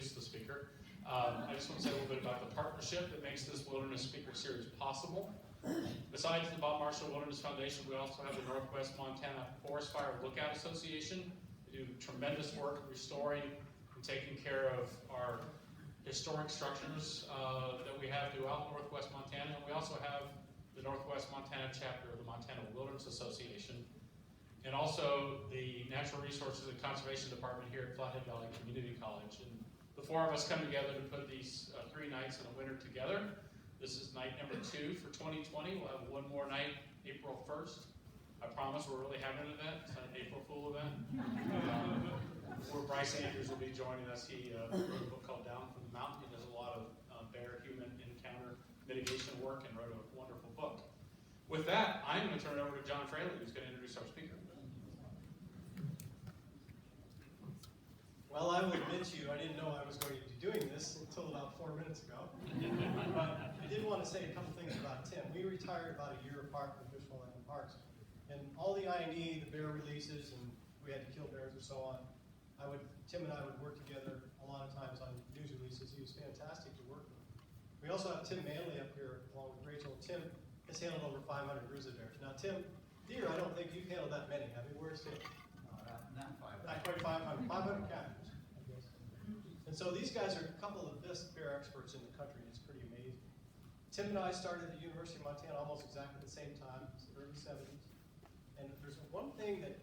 introduce the speaker. I just want to say a little bit about the partnership that makes this Wilderness Speaker Series possible. Besides the Bob Marshall Wilderness Foundation, we also have the Northwest Montana Forest Fire Lookout Association. They do tremendous work restoring and taking care of our historic structures that we have throughout Northwest Montana. And we also have the Northwest Montana chapter of the Montana Wilderness Association, and also the Natural Resources and Conservation Department here at Flathead Valley Community College. And the four of us come together to put these 3 nights in a winter together. This is night number 2 for 2020. We'll have one more night, April 1st. I promise we're really having an event. It's not an April Fool event. Where Bryce Andrews will be joining us. He wrote a book called Down from the Mountain. He does a lot of bear-human encounter mitigation work and wrote a wonderful book. With that, I'm going to turn it over to John Fraley, who's going to introduce our speaker. Well, I will admit to you, I didn't know I was going to be doing this until about 4 minutes ago. But I did want to say a couple things about Tim. We retired about a year apart from Fish, Wildlife, and Parks. And all the I&E, the bear releases, and we had to kill bears and so on, Tim and I would work together a lot of times on news releases. He was fantastic to work with. We also have Tim Manley up here along with Rachel. Tim has handled over 500 grizzly bears. Now, Tim, deer, I don't think you've handled that many. I mean, where's Tim? Not 500. Not quite 500. 500 captures, I guess. And so these guys are a couple of the best bear experts in the country. It's pretty amazing. Tim and I started at the University of Montana almost exactly the same time, it's the early 70s. And there's one thing that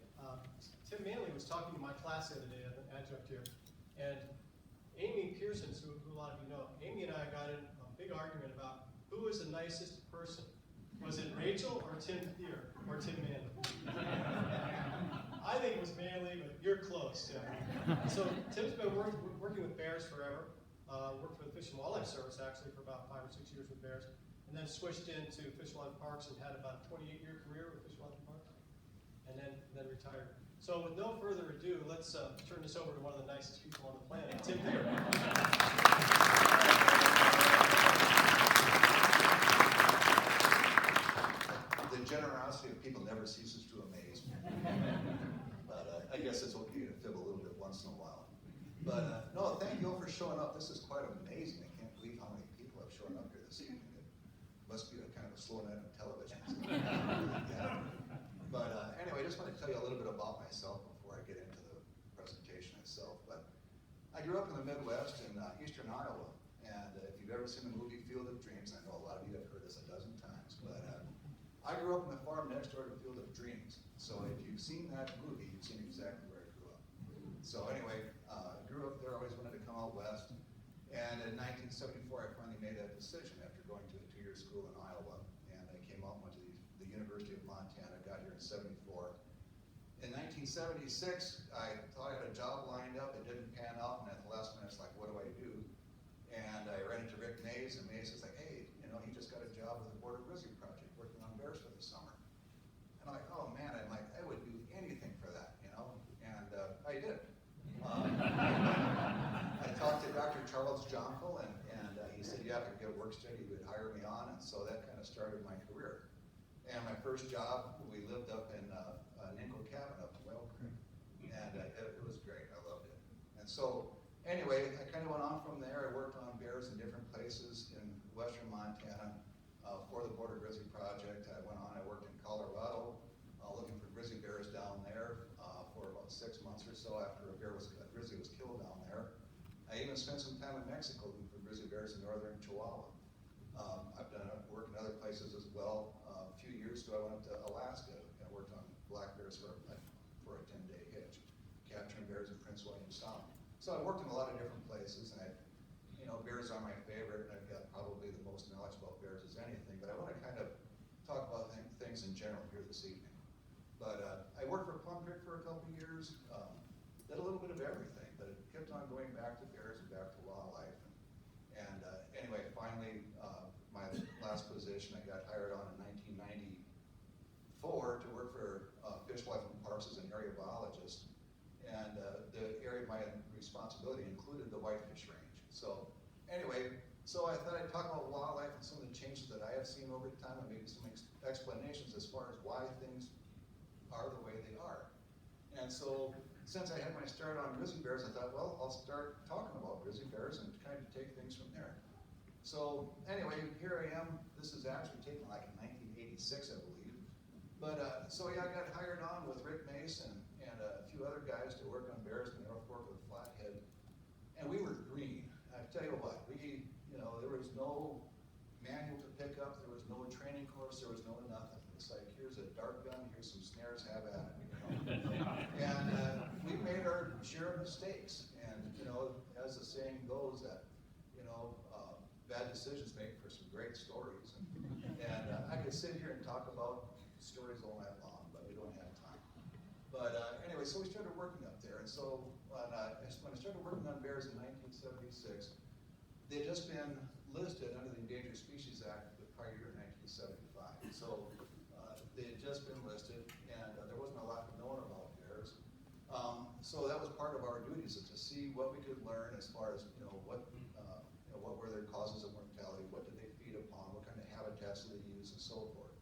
Tim Manley was talking to my class the other day, an adjunct here, and Amy Pearson, who a lot of you know, Amy and I got in a big argument about who was the nicest person. Was it Rachel or Tim here, or Tim Manley? I think it was Manley, but you're close. Yeah. So Tim's been working with bears forever. Worked for the Fish and Wildlife Service actually for about 5 or 6 years with bears, and then switched into Fish and Wildlife Parks and had about a 28-year career with Fish and Wildlife Parks, and then retired. So with no further ado, let's turn this over to one of the nicest people on the planet, Tim Deere. The generosity of people never ceases to amaze me. But I guess it's okay to fib a little bit once in a while. But no, thank you all for showing up. This is quite amazing. I can't believe how many people have shown up here this evening. It must be a kind of a slow night on television. Yeah. But anyway, I just want to tell you a little bit about myself before I get into the presentation itself. But I grew up in the Midwest in eastern Iowa. And if you've ever seen the movie Field of Dreams, I know a lot of you have heard this a dozen times, but I grew up in the farm next door to Field of Dreams. So if you've seen that movie, you've seen exactly where I grew up. So anyway, I grew up there, always wanted to come out west. And in 1974, I finally made that decision after going to a 2-year school in Iowa. And I came out and went to the University of Montana, got here in 74. In 1976, I thought I had a job lined up. It didn't pan out, and at the last minute, it's like, what do I do? And I ran into Rick Mays, and Mays is like, hey, he just got a job with the Border Grizzly Project, working on bears for the summer. And I'm like, oh man, I would do anything for that, and I did. I talked to Dr. Charles Jonkel, and he said, yeah, if I could get a work study, he would hire me on, and so that kind of started my career. And my first job, we lived up in an Inco cabin up in Whale Creek, and it was great. I loved it. And so, anyway, I kind of went on from there. I worked on bears in different places in western Montana for the Border Grizzly Project. I went on. I worked in Colorado, looking for grizzly bears down there for about 6 months or so after a grizzly was killed down there. I even spent some time in Mexico looking for grizzly bears in northern Chihuahua. I've done work in other places as well. A few years ago, I went up to Alaska and worked on black bears for a 10-day hitch, capturing bears in Prince William Sound. So I worked in a lot of different places, and bears are my favorite, and I've got probably the most knowledge about bears as anything, but I want to kind of talk about things in general here this evening. But I worked for Plum Creek for a couple of years, did a little bit of everything, but it kept on going back to bears and back to wildlife. And anyway, finally, my last position, I got hired on in 1994 to work for Fish, Wildlife, and Parks as an area biologist. And the area of my responsibility included the Whitefish range. So anyway, I thought I'd talk about wildlife and some of the changes that I have seen over time, and maybe some explanations as far as why things are the way they are. And so, since I had my start on grizzly bears, I thought, well, I'll start talking about grizzly bears and kind of take things from there. So anyway, here I am. This is actually taken like in 1986, I believe. But so yeah, I got hired on with Rick Mason and a few other guys to work on bears in the North Fork of the Flathead. And we were green. I tell you what, there was no manual to pick up, there was no training course, there was no nothing. It's like, here's a dart gun, here's some snares, have at it. And we made our share of mistakes. And as the saying goes, that bad decisions make for some great stories. And I could sit here and talk about stories all night long, but we don't have time. But anyway, so we started working up there. And so when I started working on bears in 1976, they had just been listed under the Endangered Species Act the prior year in 1975. So they had just been listed, and there wasn't a lot known about bears. So that was part of our duties, is to see what we could learn as far as what were their causes of mortality, what did they feed upon, what kind of habitats did they use, and so forth.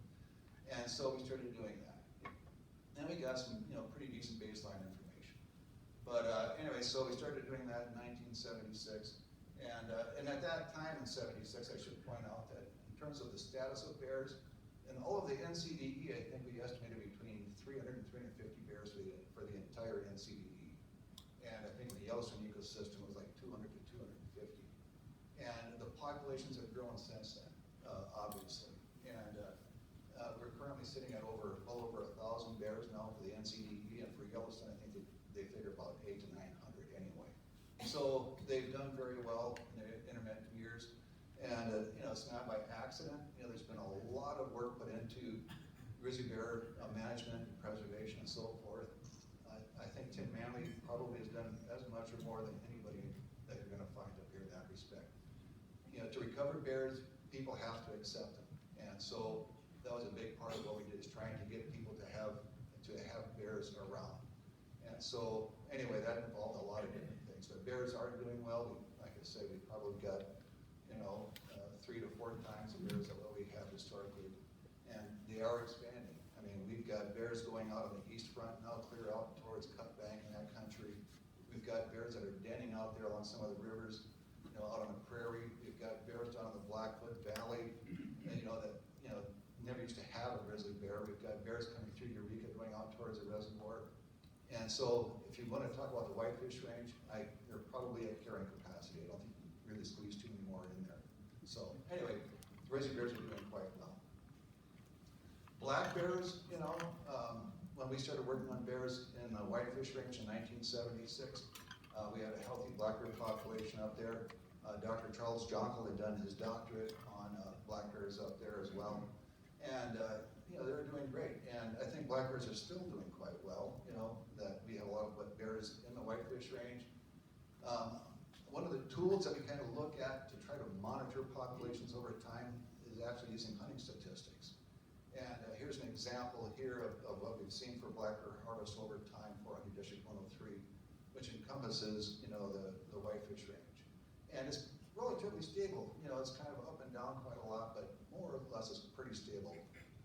And so we started doing that. And we got some pretty decent baseline information. But anyway, so we started doing that in 1976. And at that time in 76, I should point out that in terms of the status of bears, in all of the NCDE, I think we estimated between 300 and 350 bears for the entire NCDE. And I think the Yellowstone ecosystem was like 200 to 250. And the populations have grown since then, obviously. And we're currently sitting at well over 1,000 bears now for the NCDE, and for Yellowstone, I think they figure about 800 to 900 anyway. So they've done very well in the intermittent years, and it's not by accident. There's been a lot of work put into grizzly bear management, and preservation, and so forth. I think Tim Manley probably has done as much or more than anybody that you're going to find up here in that respect. To recover bears, people have to accept them, and so that was a big part of what we did, is trying to get people to have bears around. And so anyway, that involved a lot of different things. But bears are doing well. Like I say, we probably got 3 to 4 times the bears of what we have historically, and they are expanding. I mean, we've got bears going out on the east front now, clear out towards Cut Bank and that country. We've got bears that are denning out there along some of the rivers, out on the prairie. We've got bears down in the Blackfoot Valley, that never used to have a grizzly bear. We've got bears coming through Eureka going out towards the reservoir. And so if you want to talk about the Whitefish range, they're probably at carrying capacity. I don't think you can really squeeze too many more in there. So anyway, the grizzly bears are doing quite well. Black bears, when we started working on bears in the Whitefish range in 1976, we had a healthy black bear population up there. Dr. Charles Jonkel had done his doctorate on black bears up there as well. And they were doing great. And I think black bears are still doing quite well, that we have a lot of bears in the Whitefish range. One of the tools that we kind of look at to try to monitor populations over time is actually using hunting statistics. And here's an example here of what we've seen for black bear harvest over time for under District 103, which encompasses, the Whitefish range. And it's relatively stable. It's kind of up and down quite a lot, but more or less it's pretty stable.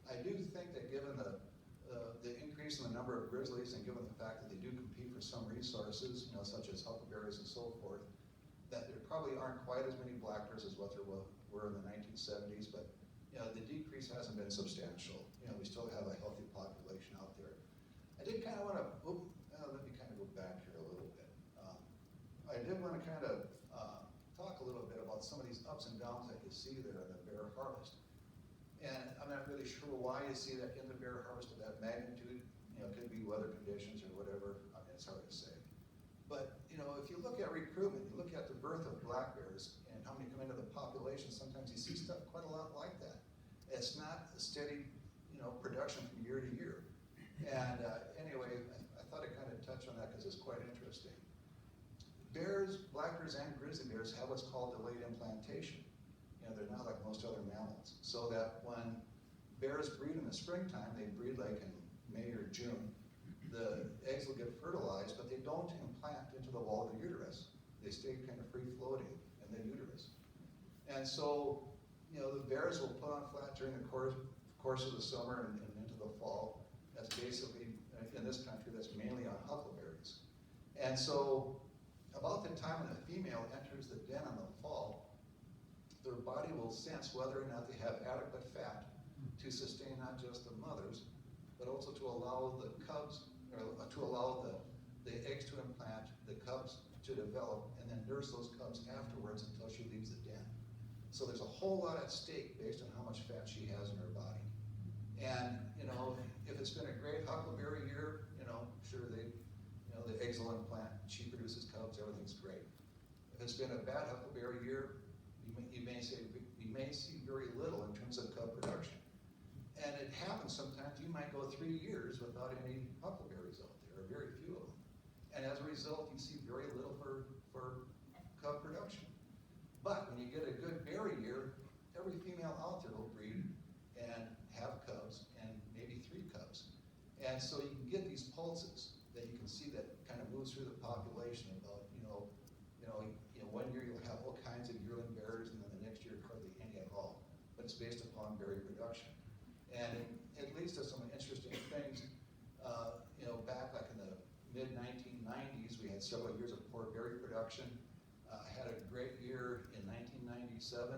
I do think that given the increase in the number of grizzlies, and given the fact that they do compete for some resources, such as huckleberries and so forth, that there probably aren't quite as many black bears as what there were in the 1970s, but the decrease hasn't been substantial. We still have a healthy population out there. I did kind of want to, let me kind of go back here a little bit. I did want to kind of talk a little bit about some of these ups and downs that you see there in the bear harvest. And I'm not really sure why you see that in the bear harvest of that magnitude. It could be weather conditions or whatever. I mean, it's hard to say. But if you look at recruitment, you look at the birth of black bears and how many come into the population, sometimes you see stuff quite a lot like that. It's not a steady, production from year to year. And anyway, I thought I'd kind of touch on that because it's quite interesting. Bears, black bears, and grizzly bears have what's called delayed implantation. They're not like most other mammals. So that when bears breed in the springtime, they breed like in May or June. The eggs will get fertilized, but they don't implant into the wall of the uterus. They stay kind of free floating in the uterus. And so, the bears will put on flat during the course of the summer and into the fall. That's basically, in this country, that's mainly on huckleberries. And so, about the time when a female enters the den in the fall, their body will sense whether or not they have adequate fat to sustain not just the mothers, but also to allow the cubs, or to allow the eggs to implant, the cubs to develop, and then nurse those cubs afterwards until she leaves the den. So there's a whole lot at stake based on how much fat she has in her body. And, you know, if it's been a great huckleberry year, you know, sure the eggs will implant, she produces cubs, everything's great. If it's been a bad huckleberry year, you may see very little in terms of cub production. And it happens sometimes, you might go 3 years without any huckleberries out there, or very few of them. And as a result, you see very little for cub production. But when you get a good berry year, every female out there will breed and have cubs, and maybe 3 cubs. And so you can get these pulses that you can see that kind of moves through the population about, 1 year you'll have all kinds of yearling bears, and then the next year hardly any at all. But it's based upon berry production. And it leads to some interesting things. Back like in the mid-1990s, we had several years of poor berry production. Had a great year in 1997.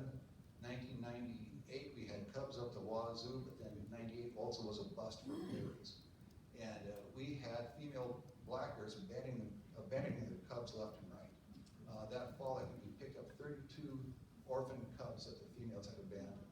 1998, we had cubs up the wazoo, but then 98 also was a bust for berries. And we had female black bears abandoning their cubs left and right. That fall, I think we picked up 32 orphan cubs that the females had abandoned.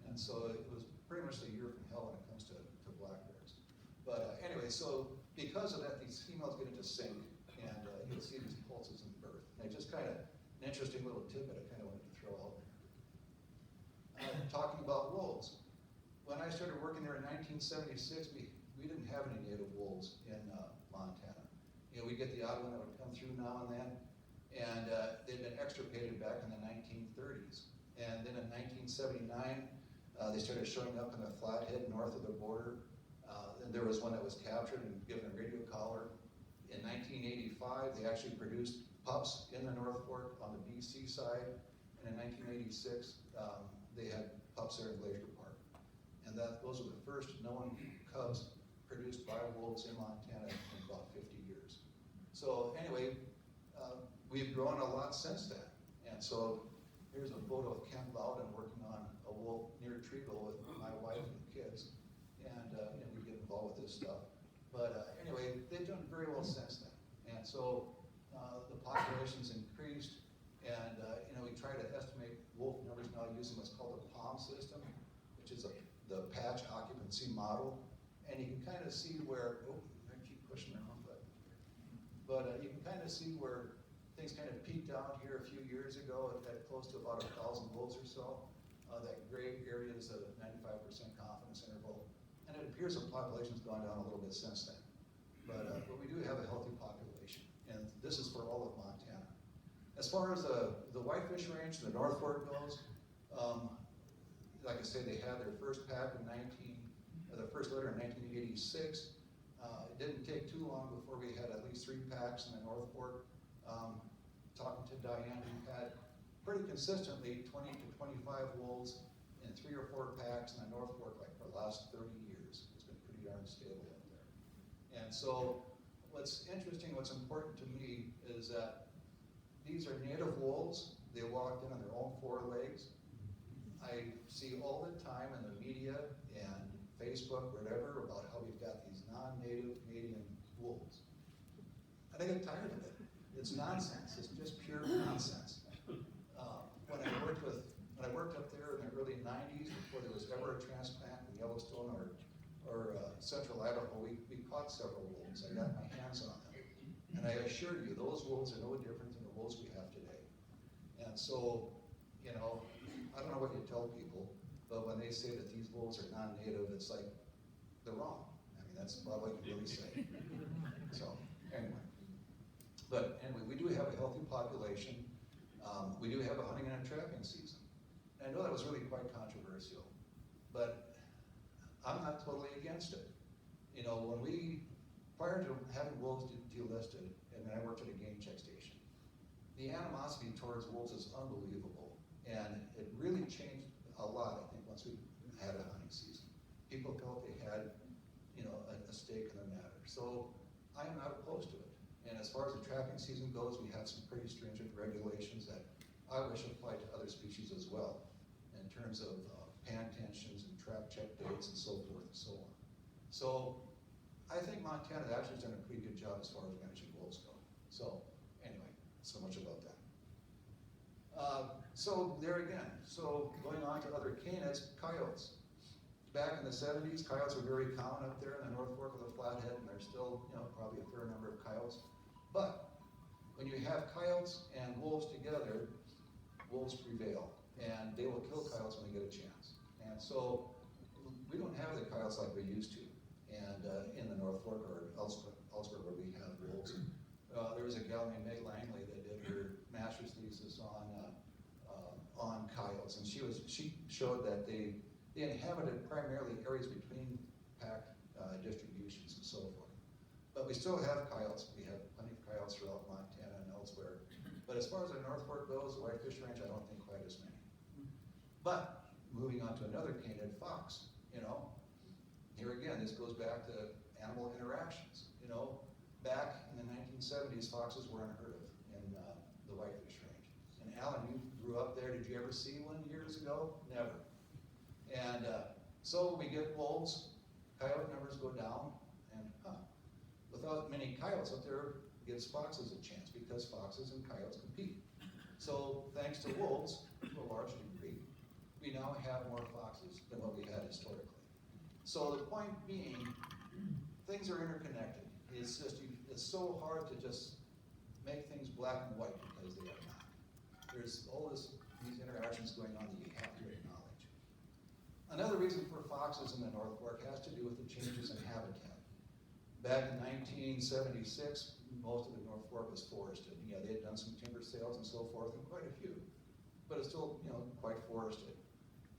And so it was pretty much the year from hell when it comes to black bears. But anyway, so because of that, these females get into sync, and you'll see these pulses in birth. And it's just kind of an interesting little tidbit I kind of wanted to throw out there. Talking about wolves. When I started working there in 1976, we didn't have any native wolves in Montana. We get the odd one that would come through now and then, and they'd been extirpated back in the 1930s. And then in 1979, they started showing up in the Flathead north of the border. And there was one that was captured and given a radio collar. In 1985, they actually produced pups in the North Fork on the BC side. And in 1986, they had pups there in Glacier Park. And those were the first known cubs produced by wolves in Montana in about 50 years. So anyway, we've grown a lot since then. And so here's a photo of Kent Loudon working on a wolf near Treagle with my wife and kids. And we get involved with this stuff. But anyway, they've done very well since then. And so the population's increased, and we try to estimate wolf numbers now using what's called the POM system, which is the patch occupancy model. And you can kind of see where, I keep pushing the wrong button. But you can kind of see where things kind of peaked out here a few years ago at close to about 1,000 wolves or so. That gray area is a 95% confidence interval. And it appears the population's gone down a little bit since then. But we do have a healthy population. And this is for all of Montana. As far as the Whitefish Range, the North Fork goes, like I say, they had their first pack in the first litter in 1986. It didn't take too long before we had at least 3 packs in the North Fork. Talking to Diane, we've had pretty consistently 20 to 25 wolves in 3 or 4 packs in the North Fork like for the last 30 years. It's been pretty darn stable up there. And so what's interesting, what's important to me is that these are native wolves. They walked in on their own 4 legs. I see all the time in the media and Facebook, whatever, about how we've got these non-native Canadian wolves. And I get tired of it. It's nonsense. It's just pure nonsense. When I worked up there in the early 90s, before there was ever a transplant in Yellowstone or Central Idaho, we caught several wolves. I got my hands on them. And I assure you, those wolves are no different than the wolves we have today. And so, I don't know what you tell people, but when they say that these wolves are non-native, it's like, they're wrong. I mean, that's about what you really say. So, anyway. But anyway, we do have a healthy population. We do have a hunting and a trapping season. And I know that was really quite controversial, but I'm not totally against it. Prior to having wolves delisted, and then I worked at a game check station, the animosity towards wolves is unbelievable. And it really changed a lot, I think, once we had a hunting season. People felt they had, a stake in the matter. So I am not opposed to it. And as far as the trapping season goes, we have some pretty stringent regulations that I wish applied to other species as well, in terms of pan tensions and trap check dates and so forth and so on. So I think Montana actually has done a pretty good job as far as managing wolves go. So anyway, so much about that. So there again, so going on to other canids, coyotes. Back in the 70s, coyotes were very common up there in the North Fork of the Flathead, and there's still, probably a fair number of coyotes. But when you have coyotes and wolves together, wolves prevail, and they will kill coyotes when they get a chance. And so we don't have the coyotes like we used to, and in the North Fork or elsewhere where we have wolves. There was a gal named Meg Langley that did her master's thesis on coyotes, and she showed that they inhabited primarily areas between pack distributions and so forth. But we still have coyotes. We have plenty of coyotes throughout Montana and elsewhere. But as far as the North Fork goes, the Whitefish Range, I don't think quite as many. But moving on to another canid, fox. Here again, this goes back to animal interactions. Back in the 1970s, foxes were unheard of in the Whitefish Range. And Alan, you grew up there. Did you ever see one years ago? Never. And so we get wolves, coyote numbers go down, and without many coyotes up there, gives foxes a chance because foxes and coyotes compete. So thanks to wolves, to a large degree, we now have more foxes than what we had historically. So the point being, things are interconnected. It's just, it's so hard to just make things black and white because they are not. There's all these interactions going on that you have to acknowledge. Another reason for foxes in the North Fork has to do with the changes in habitat. Back in 1976, most of the North Fork was forested. Yeah, they had done some timber sales and so forth, and quite a few, but it's still, quite forested.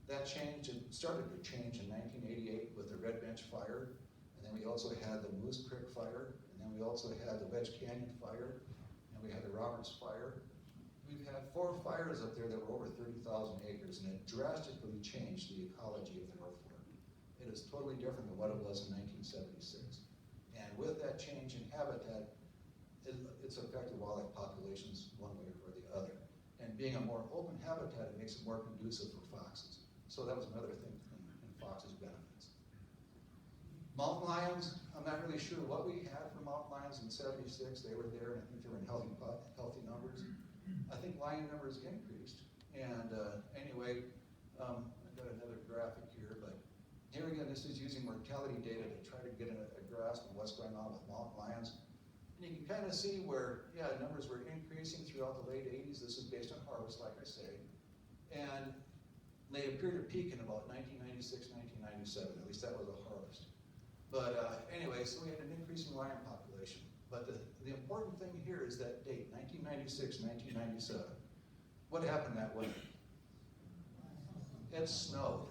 That changed, it started to change in 1988 with the Red Bench Fire, and then we also had the Moose Creek Fire, and then we also had the Wedge Canyon Fire, and we had the Roberts Fire. We've had 4 fires up there that were over 30,000 acres, and it drastically changed the ecology of the North Fork. It is totally different than what it was in 1976. And with that change in habitat, it's affected wildlife populations one way or the other. And being a more open habitat, it makes it more conducive for foxes. So that was another thing in foxes' benefits. Mountain lions, I'm not really sure what we had for mountain lions in 76. They were there, and I think they were in healthy numbers. I think lion numbers increased. And anyway, I've got another graphic here, but here again, this is using mortality data to try to get a grasp of what's going on with mountain lions. And you can kind of see where, numbers were increasing throughout the late 80s. This is based on harvest, like I say. And they appear to peak in about 1996, 1997. At least that was a harvest. But anyway, so we had an increasing lion population. But the important thing here is that date, 1996, 1997. What happened that winter? It snowed.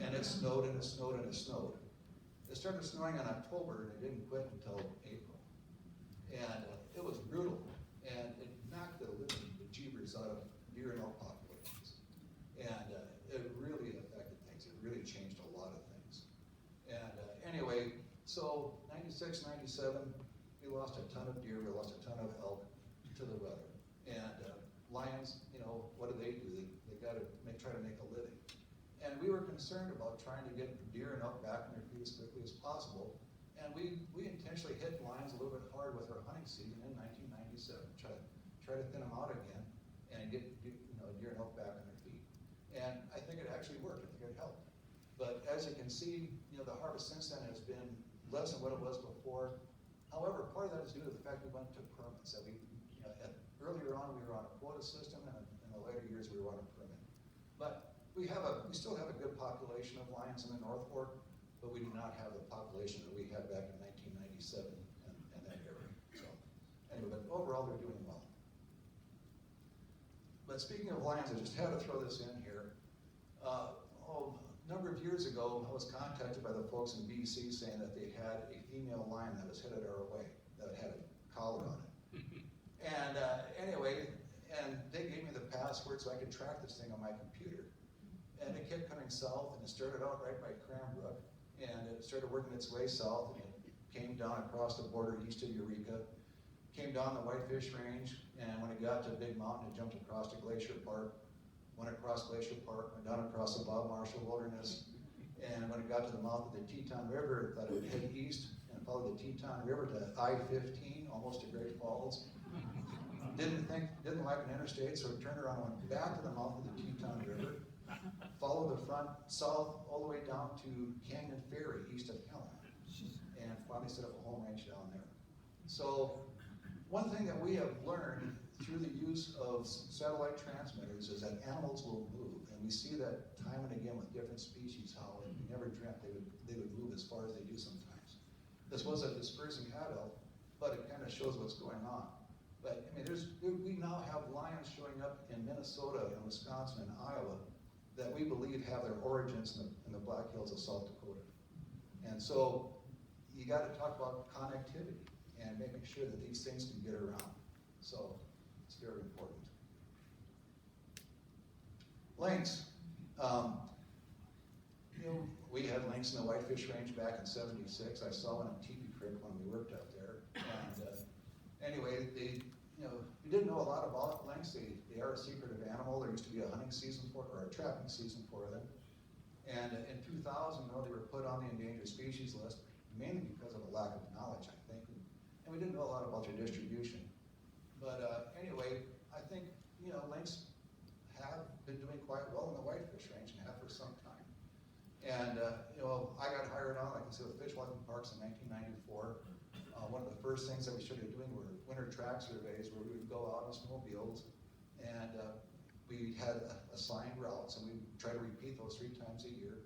And it snowed, and it snowed, and it snowed. It started snowing in October, and it didn't quit until April. And it was brutal. And it knocked the living bejeebers out of deer and elk populations. And it really affected things. It really changed a lot of things. And anyway, so 96, 97, we lost a ton of deer, we lost a ton of elk to the weather. And lions, what do? They got to try to make a living. And we were concerned about trying to get deer and elk back on their feet as quickly as possible. And we intentionally hit lions a little bit hard with our hunting season in 1997, try to thin them out again and get deer and elk back on their feet. And I think it actually worked. I think it helped. But as you can see, the harvest since then has been less than what it was before. However, part of that is due to the fact we went to permits. That earlier on we were on a quota system, and in the later years we were on a permit. But we still have a good population of lions in the North Fork, but we do not have the population that we had back in 1997 and that area. So anyway, but overall they're doing well. But speaking of lions, I just had to throw this in here. A number of years ago, I was contacted by the folks in BC saying that they had a female lion that was headed our way, that had a collar on it. And anyway, and they gave me the password so I could track this thing on my computer. And it kept coming south, and it started out right by Cranbrook, and it started working its way south, and it came down across the border east of Eureka, came down the Whitefish Range, and when it got to a big mountain, it jumped across to Glacier Park, went across Glacier Park, went down across the Bob Marshall Wilderness, and when it got to the mouth of the Teton River, it thought it would head east and follow the Teton River to I-15, almost to Great Falls. Didn't like an interstate, so it turned around and went back to the mouth of the Teton River, followed the front south all the way down to Canyon Ferry, east of Helen, and finally set up a home range down there. So one thing that we have learned through the use of satellite transmitters is that animals will move, and we see that time and again with different species, how we never dreamt they would move as far as they do sometimes. This was a dispersing adult, but it kind of shows what's going on. But I mean, we now have lions showing up in Minnesota and Wisconsin and Iowa that we believe have their origins in the Black Hills of South Dakota. And so you got to talk about connectivity and making sure that these things can get around. So it's very important. Lynx. We had lynx in the Whitefish Range back in '76. I saw one in Teepee Creek when we worked up there. And anyway, we didn't know a lot about lynx. They are a secretive animal. There used to be a hunting season or a trapping season for them. And in 2000, they were put on the endangered species list, mainly because of a lack of knowledge, I think. And we didn't know a lot about their distribution. But anyway, I think, lynx have been doing quite well in the Whitefish Range and have for some time. And, I got hired on, like I said, with Fish Walking Parks in 1994. One of the first things that we started doing were winter track surveys where we would go out on snowmobiles and we had assigned routes and we tried to repeat those 3 times a year.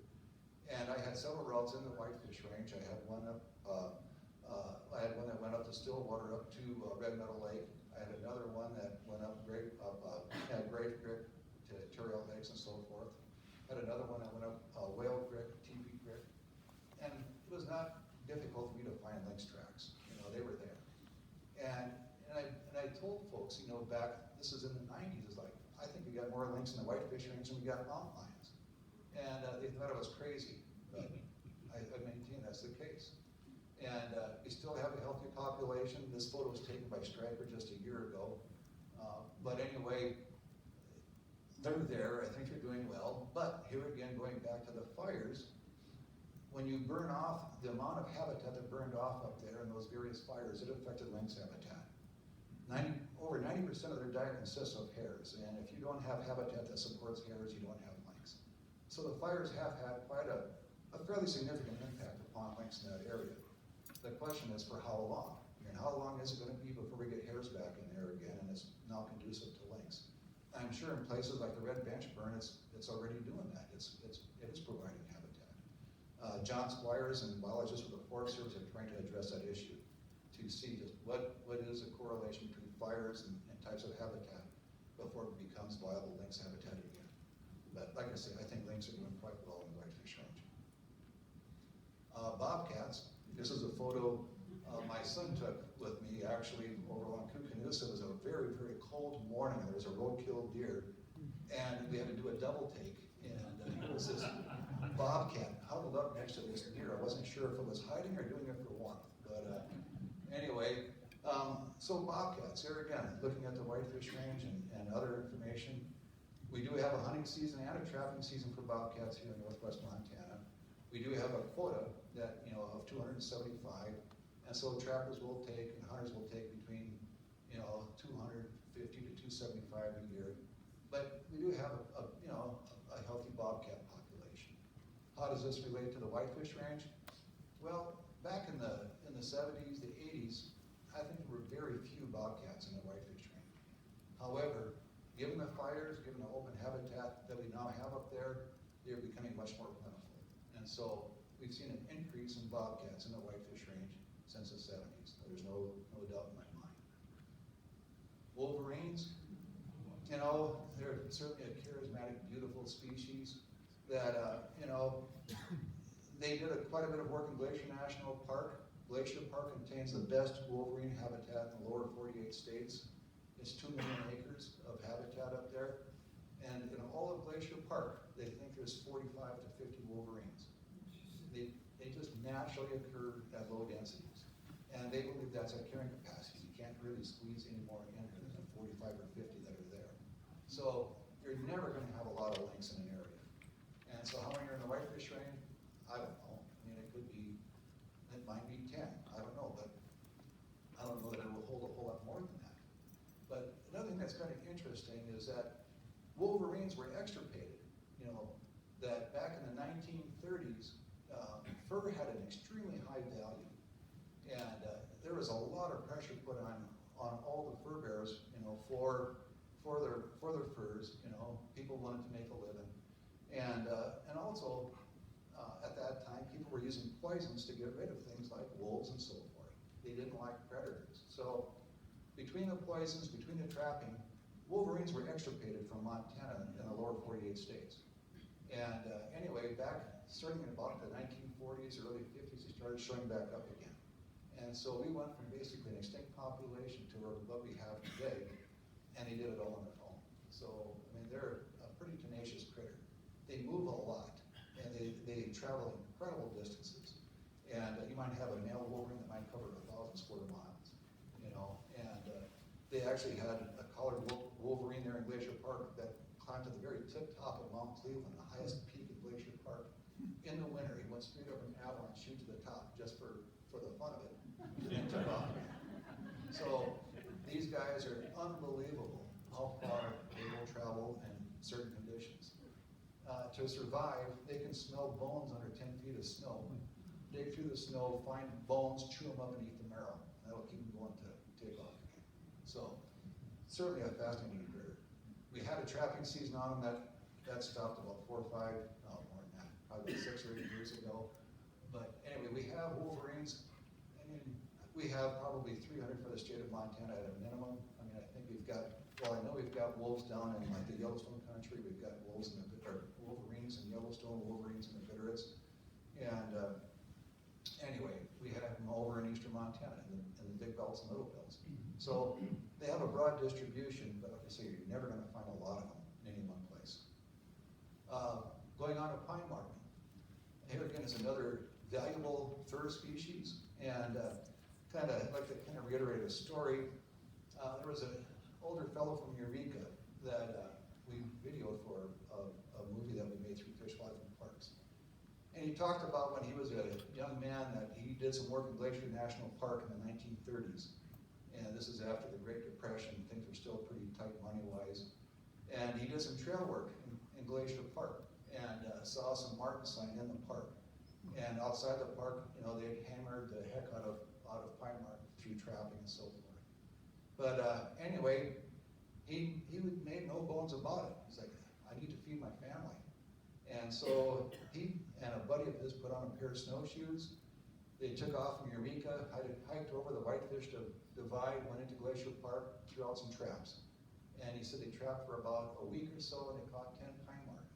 And I had several routes in the Whitefish Range. I had one up, that went up to Stillwater up to Red Meadow Lake. I had another one that went up Grave Creek to Terrell Lakes and so forth. I had another one that went up Whale Creek, Teepee Creek. And it was not difficult for me to find lynx tracks. They were there. And I told folks, back, this is in the 90s, it's like, I think we got more lynx in the Whitefish Range than we got mountain lions. And they thought I was crazy, but I maintain that's the case. And we still have a healthy population. This photo was taken by Stryker just a year ago. But anyway, they're there. I think they're doing well. But here again, going back to the fires, when you burn off the amount of habitat that burned off up there in those various fires, it affected lynx habitat. Over 90% of their diet consists of hares, and if you don't have habitat that supports hares, you don't have lynx. So the fires have had quite a fairly significant impact upon lynx in that area. The question is for how long? And how long is it going to be before we get hares back in there again, and it's now conducive to lynx? I'm sure in places like the Red Bench Burn, it's already doing that. It is providing habitat. John Squires and biologists with the Forest Service are trying to address that issue to see just what is the correlation between fires and types of habitat before it becomes viable lynx habitat again. But like I said, I think lynx are doing quite well in the Whitefish Range. Bobcats, this is a photo my son took with me actually over on Kukanusa. It was a very, very cold morning and there was a roadkill deer and we had to do a double take and it was this bobcat huddled up next to this deer. I wasn't sure if it was hiding or doing it for warmth, but anyway, so bobcats, here again, looking at the Whitefish Range and other information. We do have a hunting season and a trapping season for bobcats here in northwest Montana. We do have a quota that, of 275, and so trappers will take and hunters will take between, 250 to 275 a year. But we do have a healthy bobcat population. How does this relate to the Whitefish Range? Well, back in the 70s, the 80s, I think there were very few bobcats in the Whitefish Range. However, given the fires, given the open habitat that we now have up there, they're becoming much more plentiful. And so we've seen an increase in bobcats in the Whitefish Range since the 70s. There's no doubt in my mind. Wolverines, they're certainly a charismatic, beautiful species that, they did quite a bit of work in Glacier National Park. Glacier Park contains the best wolverine habitat in the lower 48 states. It's 2 million acres of habitat up there. And in all of Glacier Park, they think there's 45 to 50 wolverines. They just naturally occur at low densities. And they believe that's a carrying capacity. You can't really squeeze any more in than the 45 or 50 that are there. So you're never gonna have a lot of lynx in an area. And so how many are in the whitefish range? I don't know. I mean, it might be 10, I don't know, but I don't know that it will hold a whole lot more than that. But another thing that's kind of interesting is that wolverines were extirpated. You know, that back in the 1930s, fur had an extremely high value. And there was a lot of pressure put on all the fur bearers, you know, for their furs. You know, people wanted to make a living, and also at that time, people were using poisons to get rid of things like wolves and so forth. They didn't like predators. So between the poisons, between the trapping, wolverines were extirpated from Montana in the lower 48 states. And anyway, starting in about the 1940s, early 50s, they started showing back up again. And so we went from basically an extinct population to what we have today, and they did it all on their own. So, I mean, they're a pretty tenacious critter. They move a lot, and they travel incredible distances. And you might have a male wolverine that might cover 1,000 square miles, you know. And they actually had a collared wolverine there in Glacier Park that climbed to the very tip top of Mount Cleveland, the highest peak in Glacier Park. In the winter, he went straight up an avalanche, shoot to the top, just for the fun of it, and then took off again. So these guys are unbelievable how far they will travel in certain conditions. To survive, they can smell bones under 10 feet of snow, dig through the snow, find bones, chew them up and eat the marrow. That'll keep them going to take off again. So certainly a fascinating critter. We had a trapping season on them that stopped about 4 or 5, no more than that, probably about 6 or 8 years ago. But anyway, we have wolverines. I mean, we have probably 300 for the state of Montana at a minimum. I mean, I think we've got, well, I know we've got wolves down in like the Yellowstone country. We've got wolves in or wolverines in Yellowstone, wolverines in the Bitterroots. And anyway, we have them over in eastern Montana in the big belts and little belts. So they have a broad distribution, but like I say, you're never going to find a lot of them in any one place. Going on to pine marten. Here again is another valuable fur species, and I'd like to kind of reiterate a story. There was an older fellow from Eureka that we videoed for a movie that we made through Fish, Wildlife, and Parks. And he talked about when he was a young man that he did some work in Glacier National Park in the 1930s. And this is after the Great Depression. Things were still pretty tight money-wise. And he did some trail work in Glacier Park and saw some marten sign in the park. And outside the park, you know, they hammered the heck out of pine marten through trapping and so forth. But anyway, he made no bones about it. He's like, I need to feed my family. And so he and a buddy of his put on a pair of snowshoes. They took off from Eureka, hiked over the Whitefish Divide, went into Glacier Park, threw out some traps. And he said they trapped for about a week or so, and they caught 10 pine marten.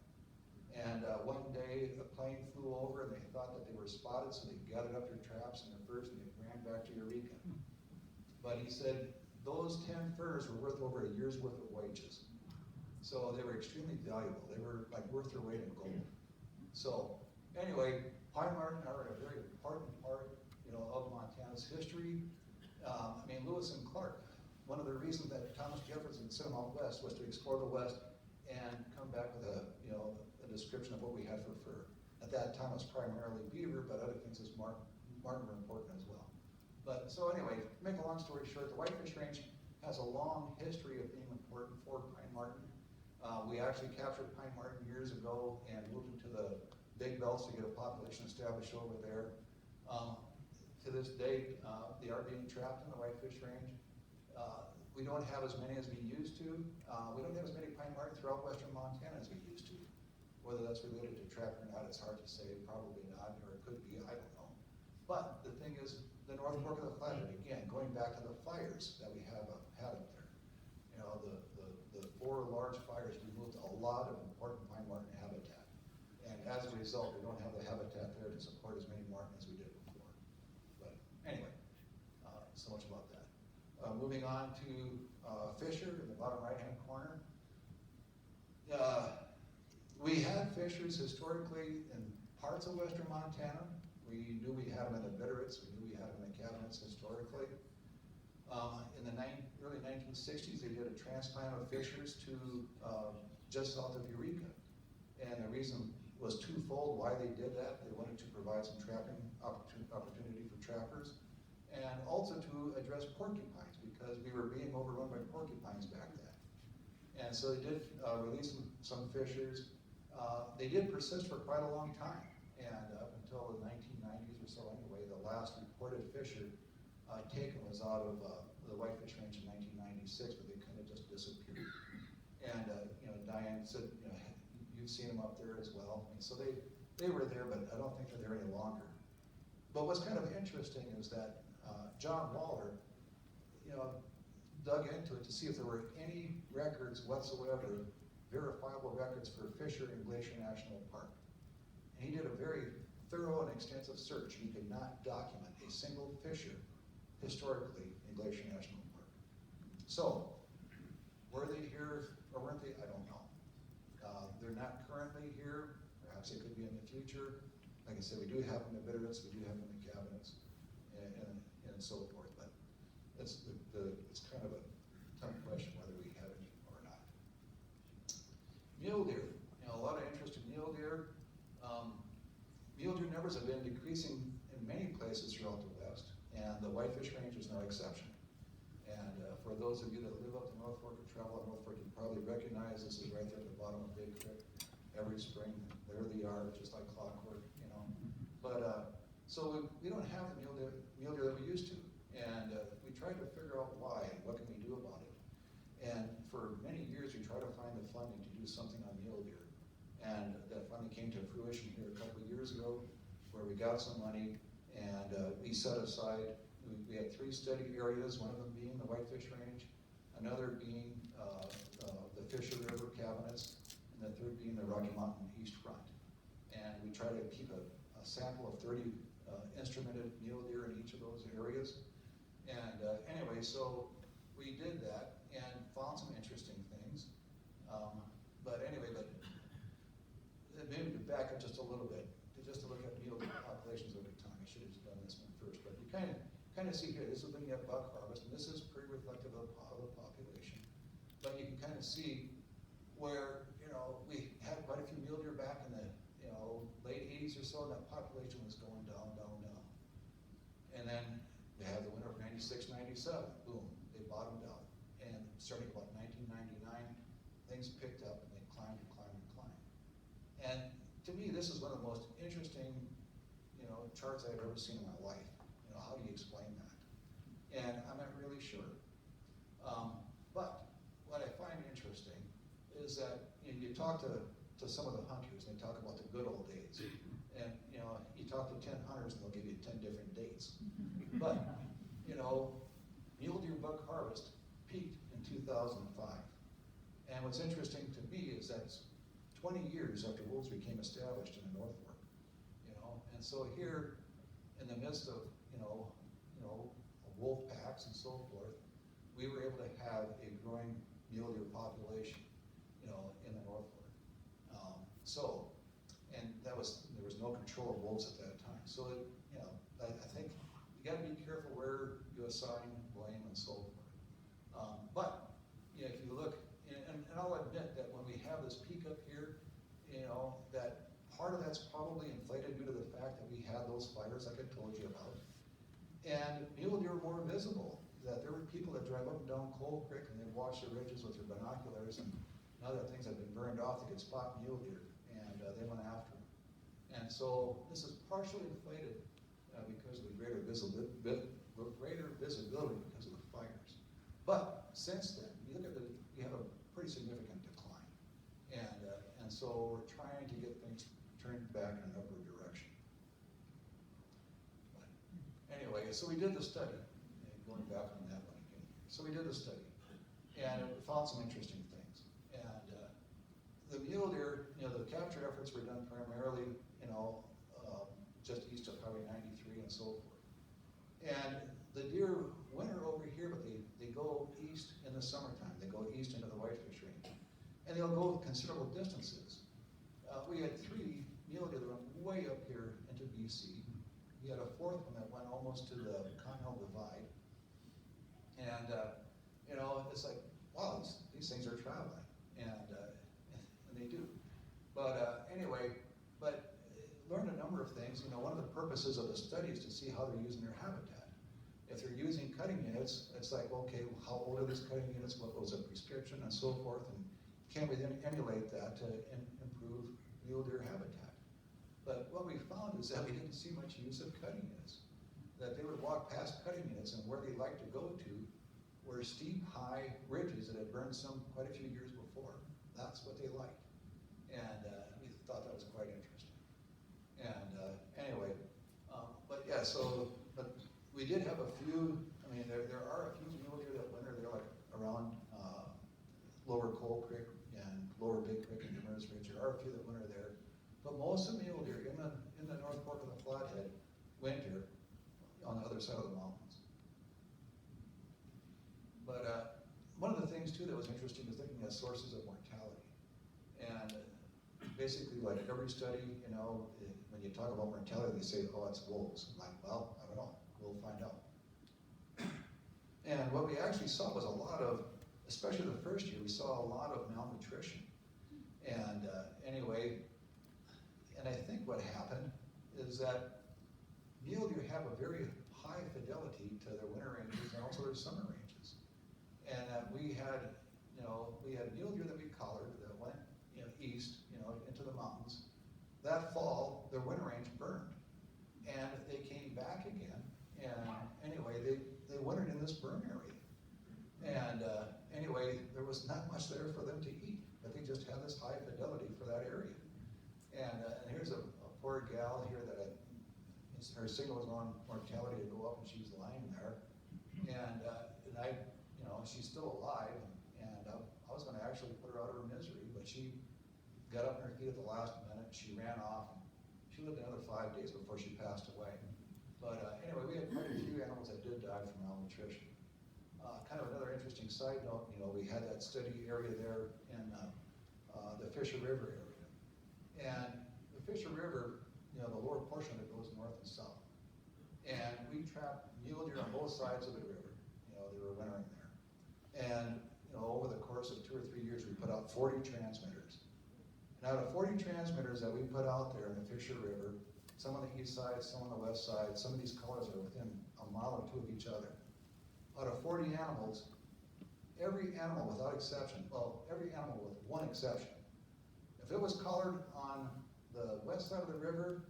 And one day, a plane flew over, and they thought that they were spotted, so they gathered up their traps and their furs, and they ran back to Eureka. But he said those 10 furs were worth over a year's worth of wages. So they were extremely valuable. They were like worth their weight in gold. So anyway, pine marten are a very important part, you know, of Montana's history. I mean, Lewis and Clark, one of the reasons that Thomas Jefferson sent them out west was to explore the West and come back with a description of what we had for fur. At that time, it was primarily beaver, but other things as marten were important as well. But so anyway, to make a long story short, the Whitefish Range has a long history of being important for pine marten. We actually captured pine marten years ago and moved into the big belts to get a population established over there. To this date, they are being trapped in the Whitefish Range. We don't have as many as we used to. We don't have as many pine marten throughout western Montana as we used to. Whether that's related to trapping or not, it's hard to say. Probably not, or it could be, I don't know. But the thing is, the North Fork of the Flathead, again, going back to the fires that we have had up there. You know, the 4 large fires removed a lot of important pine marten habitat. And as a result, we don't have the habitat there to support as many marten as we did before. But anyway, so much about that. Moving on to Fisher in the bottom right-hand corner. We had fisheries historically in parts of western Montana. We knew we had them in the Bitterroots. We knew we had them in the Cabinets historically. In the early 1960s, they did a transplant of fishers to just south of Eureka. And the reason was twofold why they did that. They wanted to provide some trapping opportunity for trappers, and also to address porcupines, because we were being overrun by porcupines back then. And so they did release some fishers. They did persist for quite a long time, and up until the 1990s or so anyway, the last reported fisher taken was out of the Whitefish Range in 1996, but they kind of just disappeared. And Diane said, you've seen them up there as well. And so they were there, but I don't think they're there any longer. But what's kind of interesting is that John Waller, dug into it to see if there were any records whatsoever, verifiable records for Fisher in Glacier National Park. And he did a very thorough and extensive search. He could not document a single Fisher historically in Glacier National Park. So, were they here or weren't they? I don't know. They're not currently here. Perhaps they could be in the future. Like I said, we do have them in bitterlets, we do have them in cabinets, and so forth. But it's kind of a tough question whether we have any or not. Mule deer. A lot of interest in mule deer. Mule deer numbers have been decreasing in many places throughout the West, and the Whitefish Range is no exception. And for those of you that live up the North Fork or travel up North Fork, you probably recognize this is right there at the bottom of Big Creek. Every spring, there they are, just like clockwork, But so we don't have the mule deer that we used to, and we tried to figure out why and what can we do about it. And for many years, we tried to find the funding to do something on mule deer, and that finally came to fruition here a couple of years ago, where we got some money and we set aside. We had 3 study areas, one of them being the Whitefish Range, another being the Fisher River cabinets, and the third being the Rocky Mountain East Front. And we try to keep a sample of 30 instrumented mule deer in each of those areas. And anyway, so we did that and found some interesting things. But maybe to back up just a little bit, just to look at mule deer populations over time. I should have done this one first, but you kind of see here, this is looking at buck harvest, and this is pretty reflective of the population. But you can kind of see where, we had quite a few mule deer back in the, late 80s or so, and that population was going down. And then they had the winter of 96, 97, boom, they bottomed out. And starting about 1999, things picked up and they climbed. And to me, this is one of the most interesting, charts I've ever seen in my life. How do you explain that? And I'm not really sure. But what I find interesting is that you talk to some of the hunters, and they talk about the good old days. And you talk to 10 hunters, and they'll give you 10 different dates. But mule deer buck harvest peaked in 2005. And what's interesting to me is that 20 years after wolves became established in the North Fork, and so here, in the midst of wolf packs and so forth, we were able to have a growing mule deer population, in the North Fork. And there was no control of wolves at that time. So I think you got to be careful where you assign blame and so forth. But if you look, and I'll admit that when we have this peak up here, that part of that's probably inflated due to the fact that we had those fires like I told you about. And mule deer were more visible, that there were people that drive up and down Coal Creek and they'd watch the ridges with their binoculars, and now that things have been burned off, they could spot mule deer, and they went after them. And so this is partially inflated because of the greater visibility because of the fires. But since then, you look at we have a pretty significant decline. And so we're trying to get things turned back in an upward direction. But anyway, so we did the study, going back on that one again. So we did the study, and we found some interesting things. And the mule deer, the capture efforts were done primarily, just east of Highway 93 and so forth. And the deer winter over here, but they go east in the summertime. They go east into the Whitefish Range. And they'll go considerable distances. We had 3 mule deer that went way up here into BC. We had a 4th one that went almost to the Continental Divide. And, you know, it's like, wow, these things are traveling, and they do. But anyway, learned a number of things. You know, one of the purposes of the study is to see how they're using their habitat. If they're using cutting units, it's like, okay, how old are these cutting units? What was a prescription and so forth? And can we then emulate that to improve mule deer habitat? But what we found is that we didn't see much use of cutting units. That they would walk past cutting units, and where they like to go to were steep, high ridges that had burned some quite a few years before. That's what they liked. And we thought that was quite interesting. And anyway, but yeah, but we did have a few, I mean, there are a few mule deer that winter there, like around Lower Coal Creek and Lower Big Creek and Demers Ridge. There are a few that winter there. But most of the mule deer in the North Fork of the Flathead winter on the other side of the mountains. But one of the things too that was interesting is looking at sources of mortality. And basically, like every study, you know, when you talk about mortality, they say, oh, it's wolves. I'm like, well, I don't know. We'll find out. And what we actually saw was a lot of, especially the first year, we saw a lot of malnutrition. And anyway, and I think what happened is that mule deer have a very high fidelity to their winter ranges and also their summer ranges. And we had mule deer that we collared that went, you know, east, you know, into the mountains. That fall, their winter range burned, and they came back again. And anyway, they wintered in this burn area. And anyway, there was not much there for them to eat, but they just had this high fidelity for that area. And here's a poor gal here that her signal was on mortality to go up, and she was lying there. And I, you know, she's still alive, and I was going to actually put her out of her misery, but she got up on her feet at the last minute. She ran off, and she lived another 5 days before she passed away. But anyway, we had quite a few animals that did die from malnutrition. Kind of another interesting side note, you know, we had that study area there in the Fisher River area. And the Fisher River, you know, the lower portion of it goes north and south. And we trapped mule deer on both sides of the river. You know, they were wintering there. And, you know, over the course of 2 or 3 years, we put out 40 transmitters. And out of 40 transmitters that we put out there in the Fisher River, some on the east side, some on the west side, some of these colors are within a mile or two of each other. Out of 40 animals, every animal without exception, well, every animal with one exception, if it was collared on the west side of the river,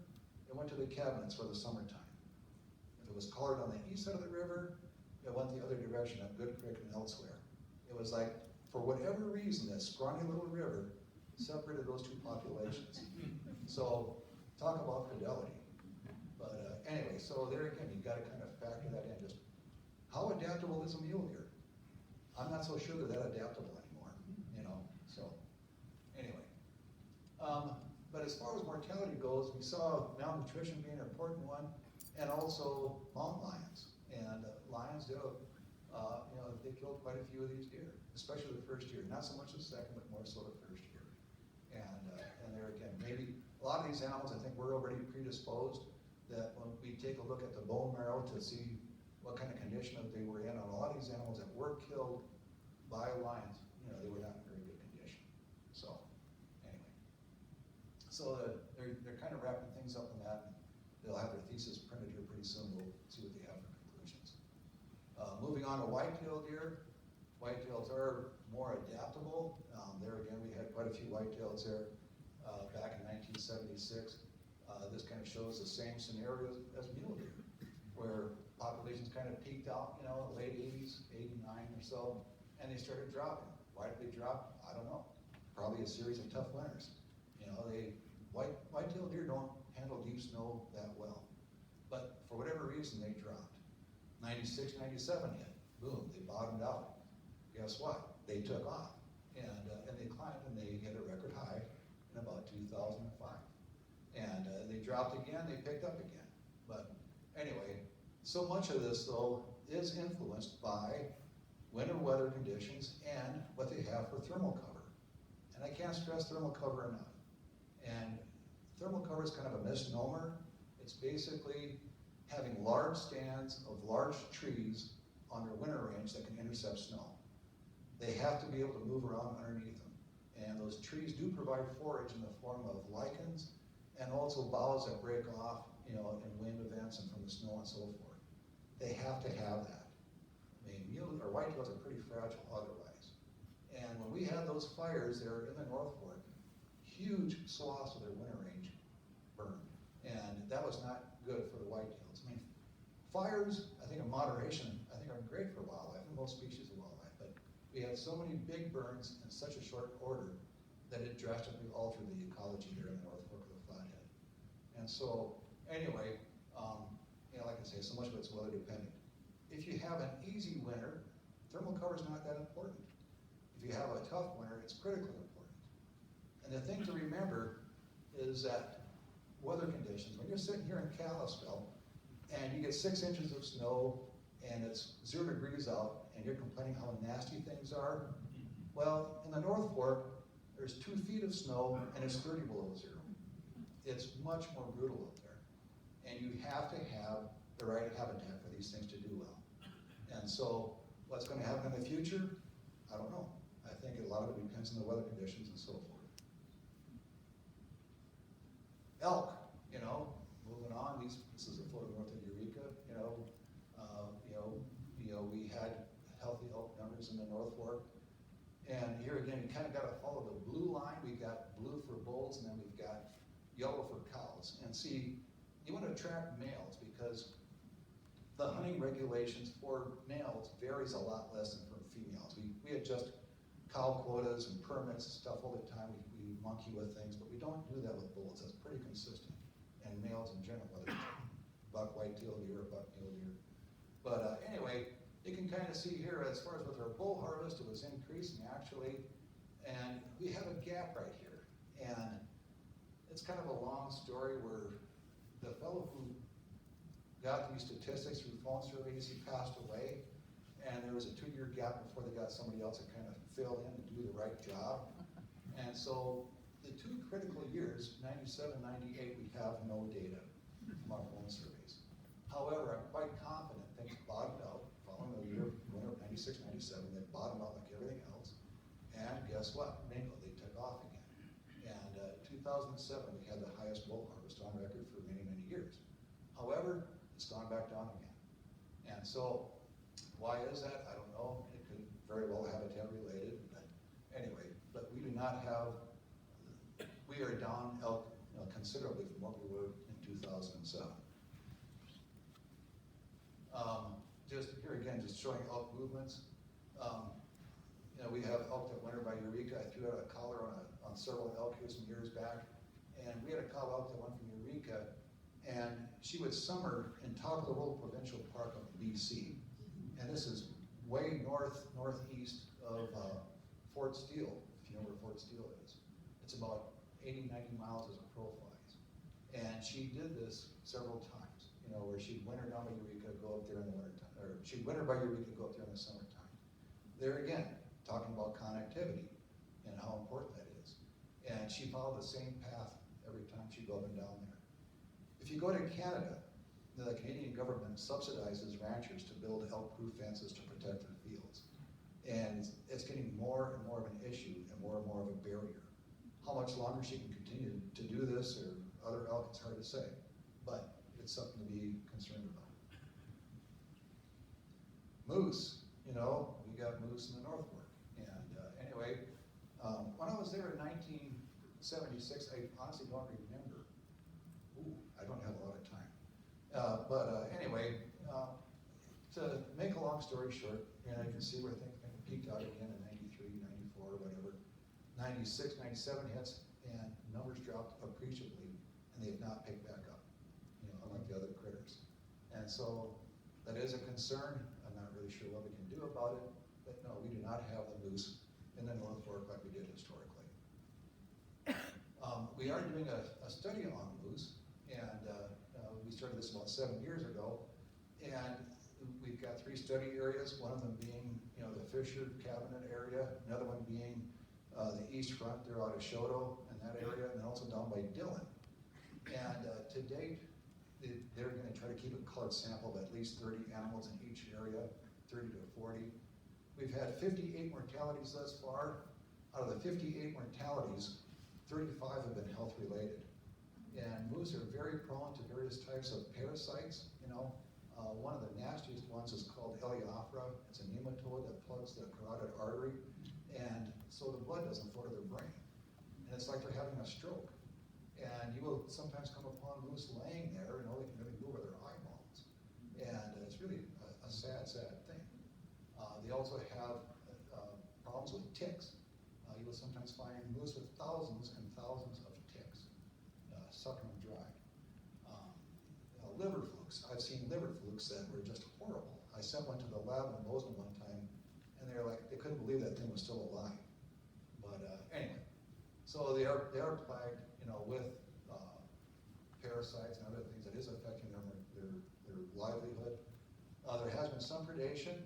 it went to the cabinets for the summertime. If it was collared on the east side of the river, it went the other direction at Good Creek and elsewhere. It was like, for whatever reason, that scrawny little river separated those two populations. So, talk about fidelity. But anyway, so there again, you've got to kind of factor that in. Just how adaptable is a mule deer? I'm not so sure they're that adaptable anymore, you know, so anyway. But as far as mortality goes, we saw malnutrition being an important one, and also mountain lions. And lions did, you know, they killed quite a few of these deer, especially the first year. Not so much the second, but more so the first year. And there again, maybe a lot of these animals, I think we're already predisposed that when we take a look at the bone marrow to see what kind of condition that they were in, on a lot of these animals that were killed by lions, you know, they were not in very good condition. So, anyway. So they're kind of wrapping things up in that. They'll have their thesis printed here pretty soon. We'll see what they have for conclusions. Moving on to white-tailed deer. Whitetails are more adaptable. There again, we had quite a few whitetails there back in 1976. This kind of shows the same scenario as mule deer, where populations kind of peaked out, you know, late 80s, 89 or so, and they started dropping. Why did they drop? I don't know. Probably a series of tough winters. You know, white-tailed deer don't handle deep snow that well. But for whatever reason, they dropped. 96, 97 hit. Boom, they bottomed out. Guess what? They took off. And they climbed, and they hit a record high in about 2005. And they dropped again, they picked up again. But anyway, so much of this, though, is influenced by winter weather conditions and what they have for thermal cover. And I can't stress thermal cover enough. And thermal cover is kind of a misnomer. It's basically having large stands of large trees on their winter range that can intercept snow. They have to be able to move around underneath them. And those trees do provide forage in the form of lichens and also boughs that break off, in wind events and from the snow and so forth. They have to have that. I mean, mule or whitetails are pretty fragile otherwise. And when we had those fires there in the North Fork, huge swaths of their winter range burned. And that was not good for the whitetails. I mean, fires, I think in moderation, I think are great for wildlife, and most species of wildlife, but we had so many big burns in such a short order that it drastically altered the ecology there in the North Fork of the Flathead. And so, anyway, like I say, so much of it's weather dependent. If you have an easy winter, thermal cover is not that important. If you have a tough winter, it's critically important. And the thing to remember is that weather conditions, when you're sitting here in Kalispell and you get 6 inches of snow and it's 0 degrees out and you're complaining how nasty things are, well, in the North Fork, there's 2 feet of snow and it's 30 below 0. It's much more brutal up there. And you have to have the right habitat for these things to do well. And so, what's going to happen in the future? I don't know. I think a lot of it depends on the weather conditions and so forth. Elk, moving on. This is a photo north of Eureka. We had healthy elk numbers in the North Fork. And here again, you kind of got to follow the blue line. We've got blue for bulls, and then we've got yellow for cows. And see, you want to attract males because the hunting regulations for males varies a lot less than for females. We adjust cow quotas and permits and stuff all the time. We monkey with things, but we don't do that with bulls. That's pretty consistent. And males in general, whether it's buck white-tailed deer or buck mule deer. But anyway, you can kind of see here, as far as with our bull harvest, it was increasing actually, and we have a gap right here. And it's kind of a long story where the fellow who got these statistics through phone surveys, he passed away, and there was a 2-year gap before they got somebody else that kind of filled in to do the right job. And so the 2 critical years, 97, 98, we have no data from our phone surveys. However, I'm quite confident things bottomed out following the year, winter of 96, 97, they bottomed out like everything else. And guess what? They took off again. And 2007, we had the highest bull harvest on record for many, many years. However, it's gone back down again. And so, why is that? I don't know. It could very well habitat related, but anyway, but we do not have, we are down elk considerably from what we were in 2007. Just here again, just showing elk movements. We have elk that winter by Eureka. I threw out a collar on several elk here some years back, and we had a cow elk that went from Eureka, and she would summer in Top of the World Provincial Park up in BC, and this is way northeast of Fort Steele, if you know where Fort Steele is. It's about 80, 90 miles as a crow flies, and she did this several times. Where she'd winter down by Eureka, go up there in the wintertime, or she'd winter by Eureka, go up there in the summertime. There again, talking about connectivity and how important that is. And she followed the same path every time she'd go up and down there. If you go to Canada, the Canadian government subsidizes ranchers to build elk-proof fences to protect their fields. And it's getting more and more of an issue and more of a barrier. How much longer she can continue to do this or other elk, it's hard to say. But it's something to be concerned about. Moose, we got moose in the North Fork. And anyway, when I was there in 1976, I honestly don't remember. I don't have a lot of time. Anyway, to make a long story short, you can see where things peaked out again in 93, 94, whatever. 96, 97 hits, and numbers dropped appreciably, and they have not picked back up. Unlike the other critters. And so that is a concern. I'm not really sure what we can do about it, but no, we do not have the moose in the North Fork like we did historically. We are doing a study on moose, and we started this about 7 years ago, and we've got 3 study areas, one of them being the Fisher Cabinet area, another one being the East Front, they're out of Shoto and that area, and then also down by Dillon. And to date, they're going to try to keep a colored sample of at least 30 animals in each area to 30 to 40. We've had 58 mortalities thus far. Out of the 58 mortalities, 35 have been health related. And moose are very prone to various types of parasites. One of the nastiest ones is called Helioptera. It's a nematode that plugs the carotid artery, and so the blood doesn't flow to their brain. And it's like they're having a stroke. And you will sometimes come upon moose laying there, they can really move with their eyeballs. And it's really a sad, sad thing. They also have problems with ticks. You will sometimes find moose with thousands and thousands of ticks, sucking them dry. Liver flukes. I've seen liver flukes that were just horrible. I sent one to the lab in Bozeman one time, and they couldn't believe that thing was still alive. But anyway, so they are plagued, with parasites and other things that is affecting their livelihood. There has been some predation.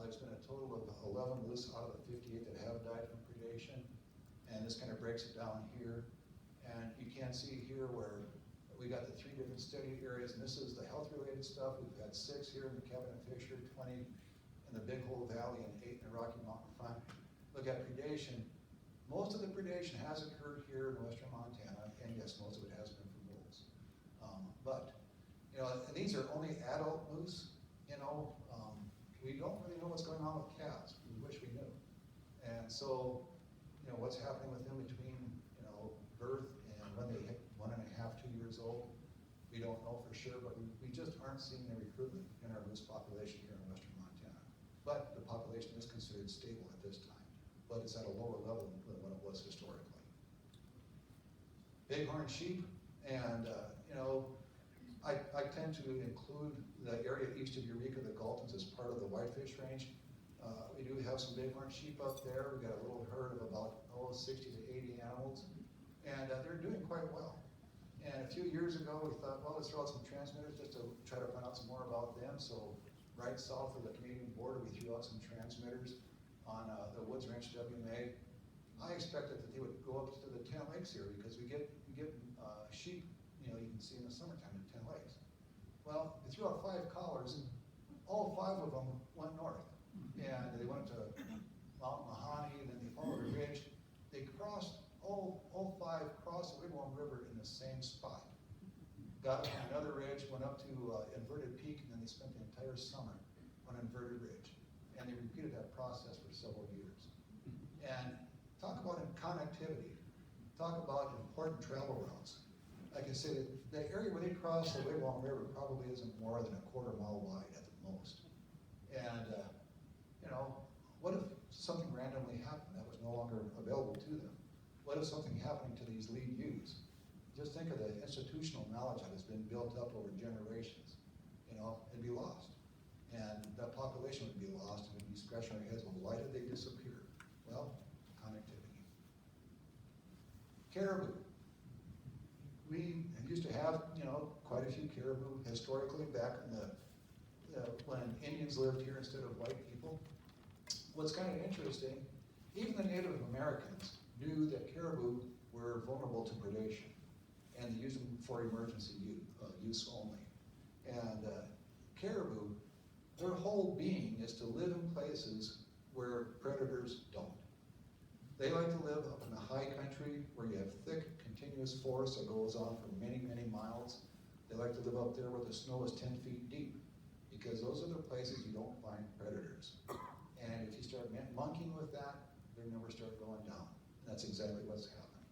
There's been a total of 11 moose out of the 58 that have died from predation, and this kind of breaks it down here. And you can see here where we got the 3 different study areas, and this is the health-related stuff. We've had 6 here in the Cabin and Fisher, 20 in the Big Hole Valley, and 8 in the Rocky Mountain Front. Look at predation. Most of the predation has occurred here in western Montana, and yes, most of it has been from wolves. And these are only adult moose. We don't really know what's going on with calves. We wish we knew. And so, what's happening with them between, birth and when they hit 1.5, 2 years old, we don't know for sure, but we just aren't seeing the recruitment in our moose population here in western Montana. But the population is considered stable at this time, but it's at a lower level than what it was historically. Bighorn sheep, and I tend to include the area east of Eureka, the Galtons, as part of the Whitefish range. We do have some bighorn sheep up there. We've got a little herd of about 60 to 80 animals, and they're doing quite well. And a few years ago, we thought, well, let's throw out some transmitters just to try to find out some more about them. So right south of the Canadian border, we threw out some transmitters on the Woods Ranch WMA. I expected that they would go up to the 10 lakes here because we get sheep, you can see in the summertime in 10 lakes. Well, they threw out 5 collars, and all 5 of them went north. And they went to Mount Mahoney, and then they followed a ridge. They crossed, all 5 crossed the Wigwam River in the same spot. Got up on another ridge, went up to Inverted Peak, and then they spent the entire summer on Inverted Ridge. And they repeated that process for several years. And talk about connectivity. Talk about important travel routes. I can say that the area where they cross the Wigwam River probably isn't more than a quarter mile wide at the most. And, what if something randomly happened that was no longer available to them? What if something happening to these lead ewes? Just think of the institutional knowledge that has been built up over generations. It'd be lost. And that population would be lost, and we'd be scratching our heads, well, why did they disappear? Well, connectivity. Caribou. We used to have, quite a few caribou historically back in when Indians lived here instead of white people. What's kind of interesting, even the Native Americans knew that caribou were vulnerable to predation, and they used them for emergency use only. And caribou, their whole being is to live in places where predators don't. They like to live up in the high country where you have thick, continuous forest that goes on for many, many miles. They like to live up there where the snow is 10 feet deep, because those are the places you don't find predators. And if you start monkeying with that, their numbers start going down. And that's exactly what's happening.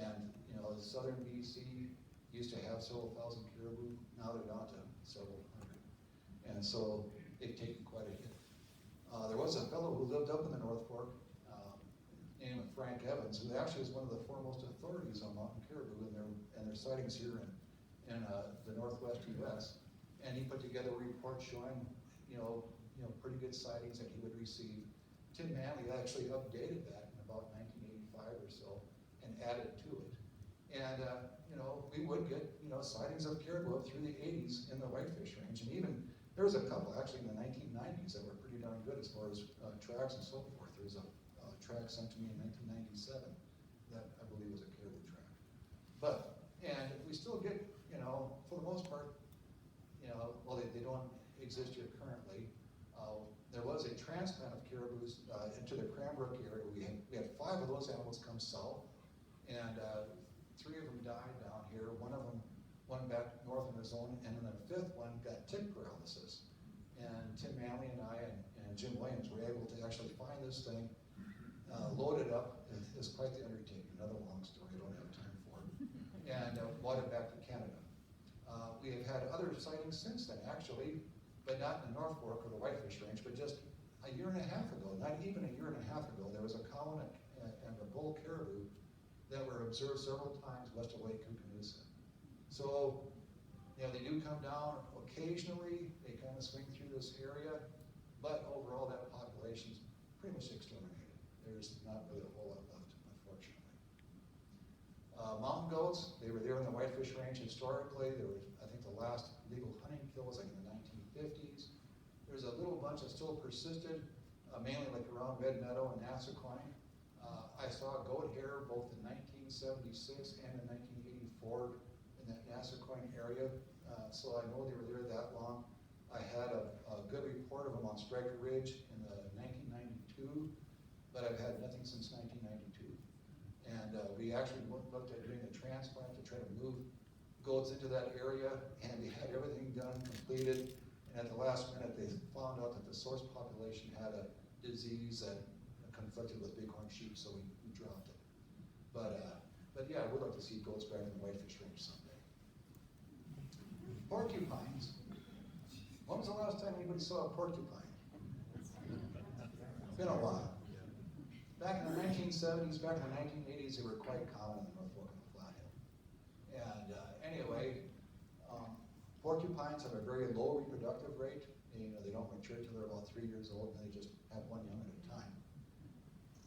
And southern BC used to have several thousand caribou. Now they're down to several hundred. And so they've taken quite a hit. There was a fellow who lived up in the North Fork, named Frank Evans, who actually is one of the foremost authorities on mountain caribou and their sightings here in the Northwest U.S. And he put together a report showing, pretty good sightings that he would receive. Tim Manley actually updated that in about 1985 or so and added to it. And we would get sightings of caribou up through the 80s in the Whitefish range, and even there was a couple actually in the 1990s that were pretty darn good as far as tracks and so forth. There was a track sent to me in 1997 that I believe was a caribou track. And we still get, for the most part, well, they don't exist here currently. there was a transplant of caribous into the Cranbrook area. We had 5 of those animals come south, and 3 of them died down here. One of them went back north in his own, and then the 5th one got tick paralysis. And Tim Manley and I and Jim Williams were able to actually find this thing, load it up. It's quite the undertaking. Another long story I don't have time for. And brought it back to Canada. We have had other sightings since then, actually, but not in the North Fork or the Whitefish Range, but just a year and a half ago, not even a year and a half ago, there was a cow and a bull caribou that were observed several times west of Lake Kootenai. So, you know, they do come down occasionally, they kind of swing through this area, but overall that population's pretty much exterminated. There's not really a whole lot left, unfortunately. Mountain goats, they were there in the Whitefish Range historically. There was, I think the last legal hunting kill was like in the 1950s. There's a little bunch that still persisted, mainly like around Red Meadow and Nassaquine. I saw a goat hair both in 1976 and in 1984 in that Nassaquine area, so I know they were there that long. I had a good report of them on Striker Ridge in the 1992, but I've had nothing since 1992. And we actually looked at doing a transplant to try to move goats into that area, and we had everything done, completed, and at the last minute they found out that the source population had a disease that conflicted with bighorn sheep, so we dropped it. But yeah, I would like to see goats back in the Whitefish Range someday. Porcupines. When was the last time anybody saw a porcupine? It's been a while. Back in the 1970s, back in the 1980s, they were quite common in the North Fork and the Flathead. And anyway, porcupines have a very low reproductive rate. They don't mature till they're about 3 years old, and they just have one young at a time.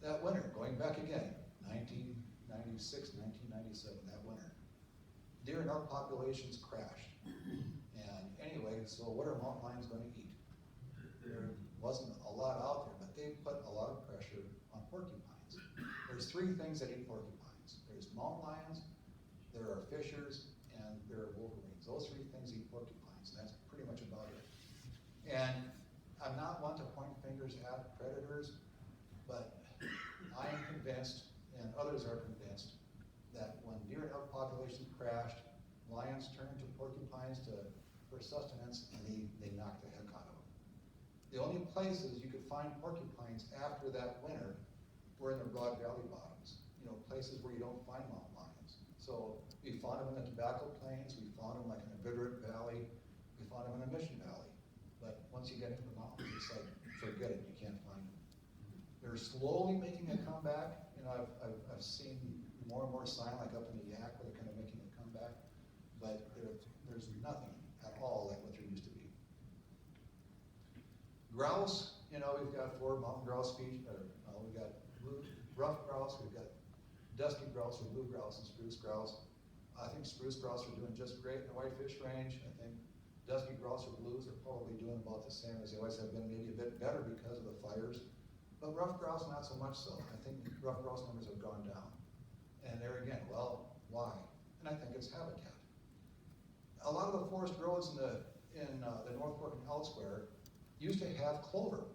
That winter, going back again, 1996, 1997, that winter, deer and elk populations crashed. And anyway, so what are mountain lions going to eat? There wasn't a lot out there, but they put a lot of pressure on porcupines. There's 3 things that eat porcupines. There's mountain lions, there are fishers, and there are wolverines. Those 3 things eat porcupines, and that's pretty much about it. And I'm not one to point fingers at predators, but I am convinced, and others are convinced, that when deer and elk populations crashed, lions turned to porcupines for sustenance, and they knocked the heck out of them. The only places you could find porcupines after that winter were in the Broad Valley bottoms, places where you don't find mountain lions. So we found them in the Tobacco Plains, we found them like in the Bitterroot Valley, we found them in the Mission Valley. But once you get into the mountains, it's like, forget it, you can't find them. They're slowly making a comeback. I've seen more and more sign like up in the Yak where they're kind of making a comeback, but there's nothing at all like what there used to be. Grouse, we've got 4 mountain grouse species. We've got rough grouse, we've got dusky grouse, or blue grouse, and spruce grouse. I think spruce grouse are doing just great in the Whitefish Range. I think dusky grouse or blues are probably doing about the same as they always have been, maybe a bit better because of the fires. But rough grouse, not so much so. I think rough grouse numbers have gone down. And there again, well, why? And I think it's habitat. A lot of the forest roads in the North Fork and elsewhere used to have clover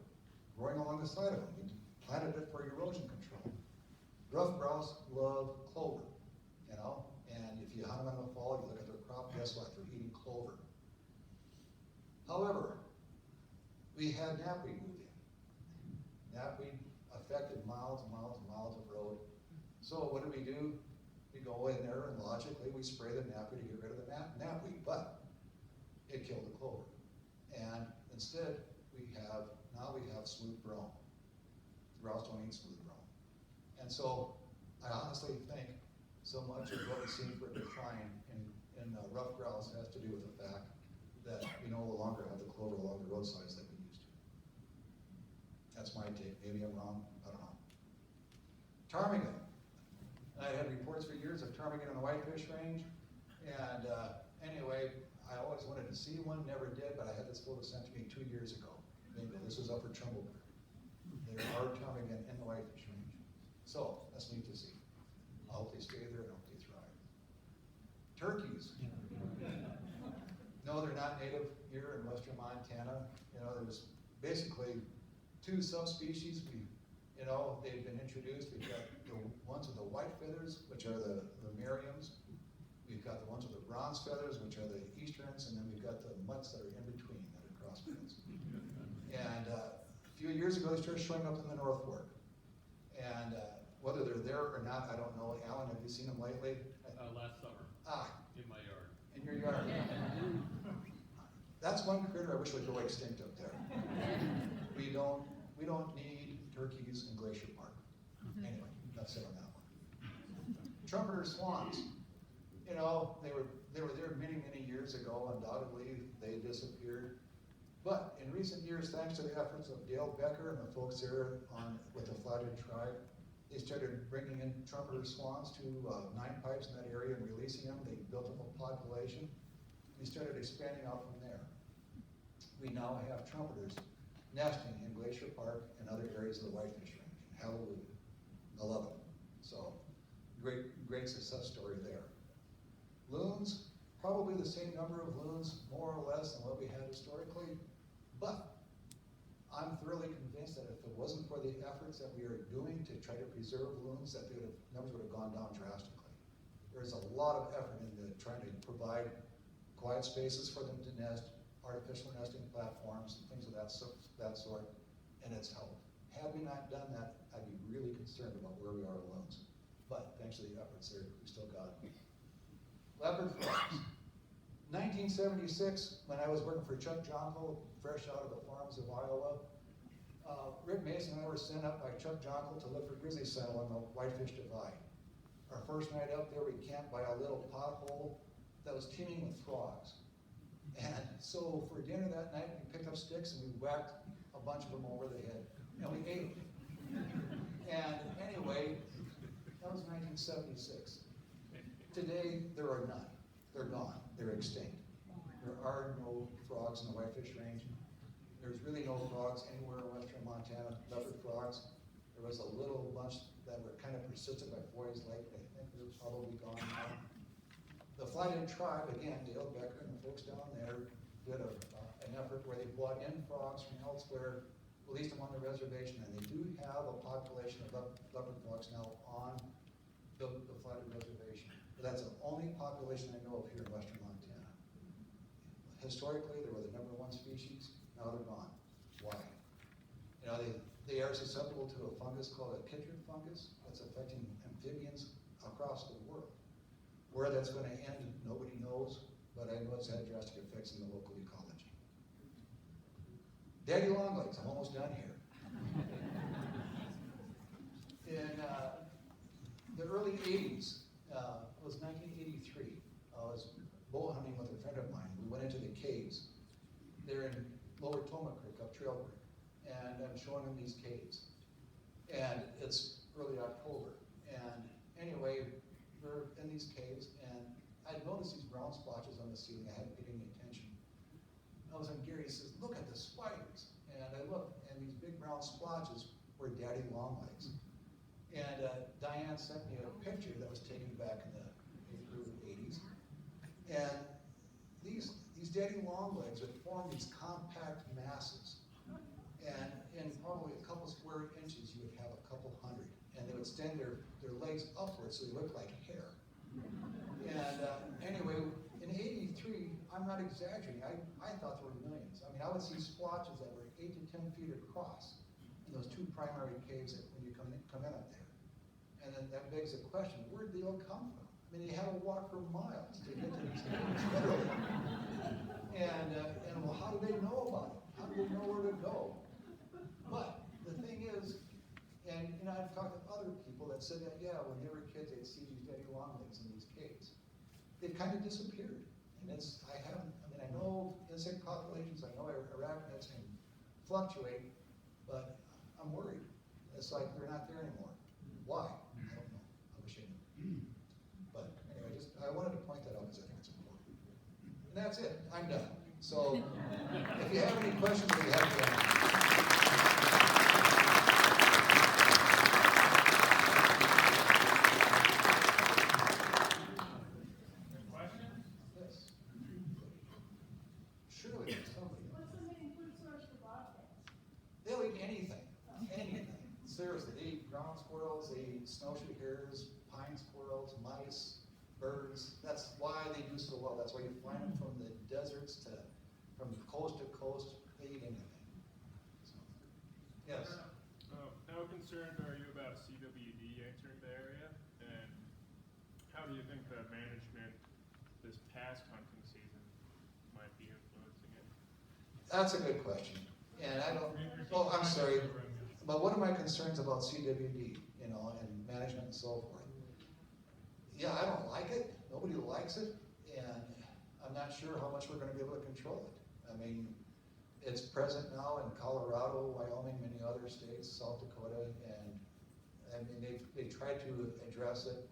growing along the side of them. We planted it for erosion control. Rough grouse love clover, and if you hunt them in the fall, you look at their crop, guess what? They're eating clover. However, we had knapweed move in. Knapweed affected miles and miles and miles of road. So what do? We go in there and logically we spray the knapweed to get rid of the knapweed, but it killed the clover. And instead, now we have smooth brome. Grouse don't eat smooth brome. And so I honestly think so much of what we see for decline in rough grouse has to do with the fact that we no longer have the clover along the roadsides that we used to. That's my take. Maybe I'm wrong. I don't know. Ptarmigan. I had reports for years of ptarmigan in the Whitefish Range. And anyway, I always wanted to see one, never did, but I had this photo sent to me 2 years ago. This was up for Trumpeter. There are ptarmigan in the Whitefish Range. So that's neat to see. I hope they stay there and I hope they thrive. Turkeys. No, they're not native here in western Montana. There was basically two subspecies, they've been introduced. We've got the ones with the white feathers, which are the Merriams. We've got the ones with the bronze feathers, which are the Easterns, and then we've got the mutts that are in between, that are crossbreds. And a few years ago, they started showing up in the North Fork. And whether they're there or not, I don't know. Alan, have you seen them lately? Last summer. In my yard. In your yard. That's one critter I wish would go extinct up there. We don't need turkeys in Glacier Park. Anyway, that's it on that one. Trumpeter swans. They were there many, many years ago. Undoubtedly, they disappeared. But in recent years, thanks to the efforts of Dale Becker and the folks there with the Flathead tribe, they started bringing in trumpeter swans to 9 pipes in that area and releasing them. They built up a population. We started expanding out from there. We now have trumpeters nesting in Glacier Park and other areas of the Whitefish range. Hallelujah. I love it. So, great success story there. Loons, probably the same number of loons, more or less, than what we had historically. But I'm thoroughly convinced that if it wasn't for the efforts that we are doing to try to preserve loons, that numbers would have gone down drastically. There's a lot of effort into trying to provide quiet spaces for them to nest, artificial nesting platforms, and things of that sort, and it's helped. Had we not done that, I'd be really concerned about where we are with loons. But thanks to the efforts there, we still got it. Leopard frogs. 1976, when I was working for Chuck Jonkel, fresh out of the farms of Iowa, Rick Mason and I were sent up by Chuck Jonkel to look for grizzly settle on the Whitefish Divide. Our first night up there, we camped by a little pothole that was teeming with frogs. And so for dinner that night, we picked up sticks and we whacked a bunch of them over the head, and we ate them. And anyway, that was 1976. Today, there are none. They're gone. They're extinct. There are no frogs in the Whitefish range. There's really no frogs anywhere in western Montana, leopard frogs. There was a little bunch that were kind of persistent by Foy's Lake, but I think they're probably gone now. The Flathead tribe, again, Dale Becker and the folks down there did an effort where they brought in frogs from elsewhere, released them on the reservation, and they do have a population of leopard frogs now on the Flathead reservation. But that's the only population I know of here in western Montana. Historically, they were the #1 species. Now they're gone. Why? They are susceptible to a fungus called a chytrid fungus that's affecting amphibians across the world. Where that's going to end, nobody knows, but I know it's had drastic effects in the local ecology. Daddy longlegs, I'm almost done here. In the early 80s, it was 1983, I was bow hunting with a friend of mine. We went into the caves. They're in Lower Toma Creek, up Trail Creek, and I'm showing them these caves. And it's early October, and anyway, we're in these caves, and I noticed these brown splotches on the ceiling. I hadn't paid any attention. All of a sudden, Gary says, "Look at the spiders." And I looked, and these big brown splotches were daddy longlegs. And Diane sent me a picture that was taken back in the early 80s. And these daddy longlegs would form these compact masses. And in probably a couple square inches, you would have a couple hundred. And they would extend their legs upwards so they look like hair. And anyway, in 83, I'm not exaggerating, I thought there were millions. I mean, I would see splotches that were 8 to 10 feet across in those two primary caves when you come in up there. And then that begs the question, where did they all come from? I mean, you had to walk for miles to get to these caves, literally. And well, how do they know about it? How do they know where to go? But the thing is, and I've talked to other people that said that, yeah, when they were kids, they'd see these daddy longlegs in these caves. They've kind of disappeared. And I know insect populations, I know arachnids can fluctuate, but I'm worried. It's like they're not there anymore. Why? I don't know. I wish I knew. But anyway, I wanted to point that out because I think it's important. And that's it. I'm done. So if you have any questions, we have to answer. Surely there's somebody. What's the main food source for bobcats? They'll eat anything. well. That's why you find them from the deserts from coast to coast, they eat anything. So, yes? How concerned are you about CWD entering the area? And how do you think the management this past hunting season might be influencing it? That's a good question. And I don't, oh, I'm sorry, but what are my concerns about CWD, you know, and management and so forth? Yeah, I don't like it. Nobody likes it. And I'm not sure how much we're gonna be able to control it. I mean, it's present now in Colorado, Wyoming, many other states, South Dakota, and I mean, they tried to address it.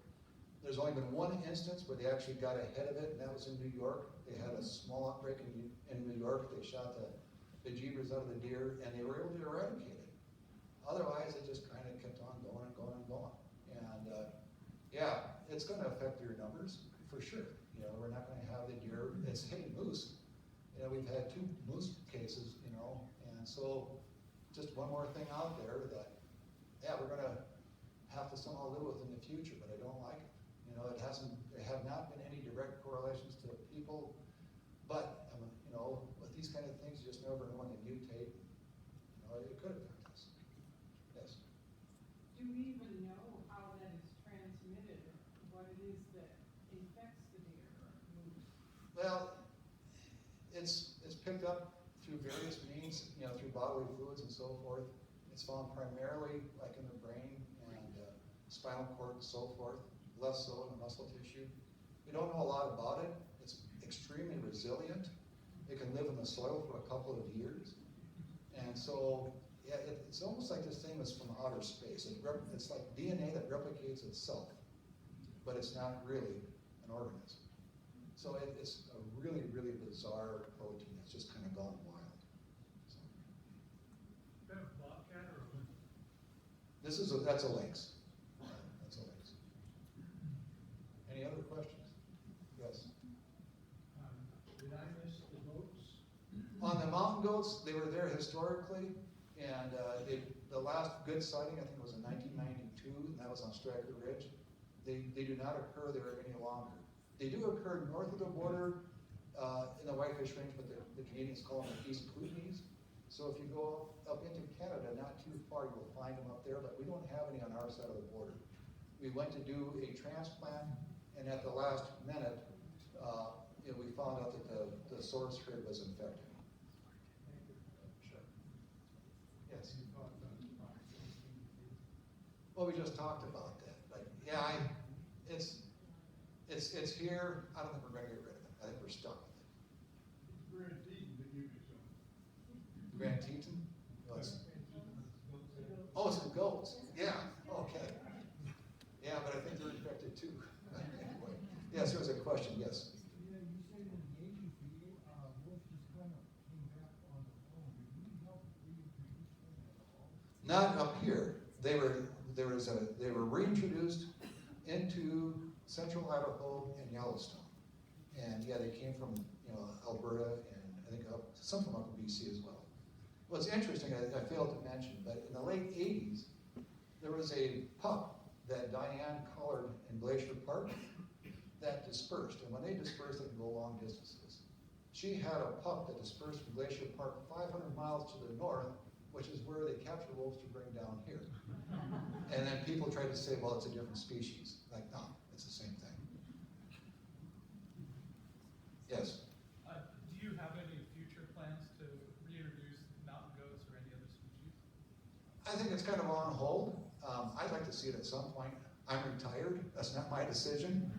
There's only been one instance where they actually got ahead of it, and that was in New York. They had a small outbreak in New York. They shot the bejeebers out of the deer, and they were able to eradicate it. Otherwise, it just kind of kept on going and going and going. And yeah, it's going to affect deer numbers for sure. You know, we're not going to have the deer. It's hitting moose. You know, we've had 2 moose cases. You know, and so just one more thing out there that yeah, we're going to have to somehow live with in the future. But I don't like it. You know, there have not been any direct correlations to people, but you know, with these kind of things, you just never know when they mutate. You know, it could affect us. Yes. Do we even know how that is transmitted, or what it is that infects the deer or moose? Well, it's picked up through various means, you know, through bodily fluids and so forth. It's found primarily like in the brain and spinal cord and so forth, less so in the muscle tissue. We don't know a lot about it. It's extremely resilient. It can live in the soil for a couple of years. And so, yeah, it's almost like this thing is from outer space. It's like DNA that replicates itself, but it's not really an organism. So it's a really, really bizarre protein. It's just kind of gone wild. So. Is that a bobcat or a lynx? That's a lynx. That's a lynx. Any other questions? Yes. Did I miss the goats? On the mountain goats, they were there historically, and the last good sighting, I think, was in 1992, and that was on Striker Ridge. They do not occur there any longer. They do occur north of the border in the Whitefish Range, but the Canadians call them the East Kootenays. So if you go up into Canada, not too far, you'll find them up there, but we don't have any on our side of the border. We went to do a transplant, and at the last minute, you know, we found out that the source herd was infected. Sure. Yes. Well, we just talked about that. Like, yeah, it's here. I don't think we're going to get rid of it. I think we're stuck with it. Grand Teton, did you do some? Grand Teton? Oh, it's the goats. Yeah. Okay. Yeah, but I think they're infected too. Anyway. Yes, there was a question. Yes. Yeah, you said in the 80s, wolf just kind of came back on the phone. Did we help reintroduce them at all? Not up here. They were reintroduced into central Idaho and Yellowstone, and yeah, they came from Alberta and I think some from up in BC as well. What's interesting, I failed to mention, but in the late 80s, there was a pup that Diane collared in Glacier Park that dispersed, and when they dispersed, they can go long distances. She had a pup that dispersed from Glacier Park 500 miles to the north, which is where they capture wolves to bring down here. And then people try to say, well, it's a different species. Like, no, it's the same thing. Yes? Do you have any future plans to reintroduce mountain goats or any other species? I think it's kind of on hold. I'd like to see it at some point. I'm retired. That's not my decision.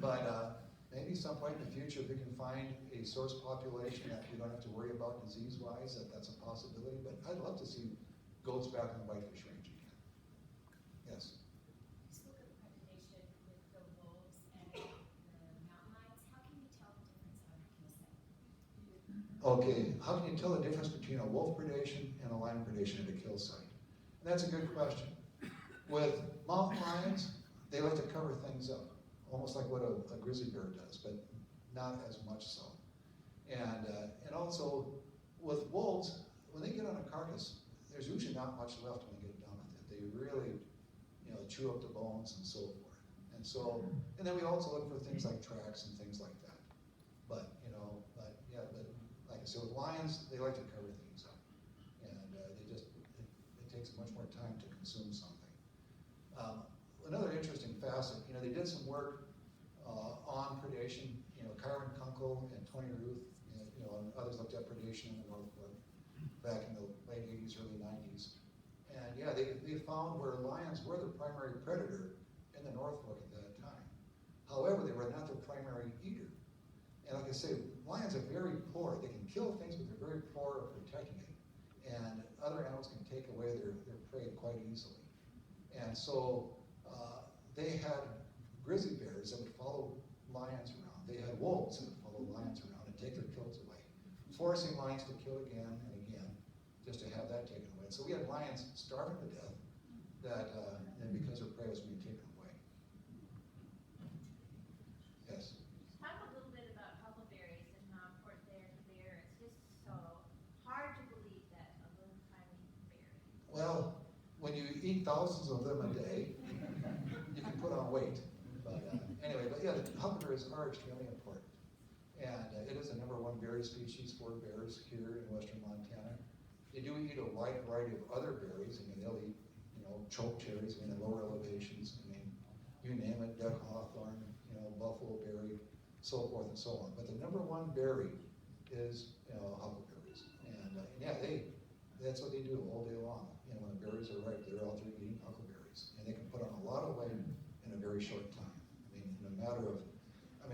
But maybe some point in the future, if we can find a source population that we don't have to worry about disease-wise, that's a possibility. But I'd love to see goats back in the Whitefish Range again. Yes? You spoke of predation with the wolves and the mountain lions. How can you tell the difference on a kill site? Okay, how can you tell the difference between a wolf predation and a lion predation at a kill site? And that's a good question. With mountain lions, they like to cover things up, almost like what a grizzly bear does, but not as much so. And also with wolves, when they get on a carcass, there's usually not much left when they get done with it. They really, chew up the bones and so forth. And then we also look for things like tracks and things like that. But, like I said, with lions, they like to cover things up. And it takes much more time to consume something. Another interesting facet, they did some work on predation, Carvin Kunkel and Tony Ruth, and others looked at predation in the North Fork back in the late 80s, early 90s. And yeah, they found where lions were the primary predator in the North Fork at that time. However, they were not the primary eater. And like I say, lions are very poor. They can kill things, but they're very poor at protecting it. And other animals can take away their prey quite easily. And so they had grizzly bears that would follow lions around. They had wolves that would follow lions around and take their kills away, forcing lions to kill again and again, just to have that taken away. So we had lions starving to death and because their prey was being taken away. Yes? Talk a little bit about huckleberries and how important they are to bear. It's just so hard to believe that a little tiny berry. Well, when you eat thousands of them a day, you can put on weight. But yeah, the huckleberries are extremely important. And it is the #1 berry species for bears here in western Montana. They do eat a wide variety of other berries. They'll eat, choke cherries, at lower elevations. You name it, duck hawthorn, buffalo berry, so forth and so on. But the #1 berry is, huckleberries. And yeah, that's what they do all day long. When the berries are ripe, they're out there eating huckleberries. And they can put on a lot of weight in a very short time. In a matter of,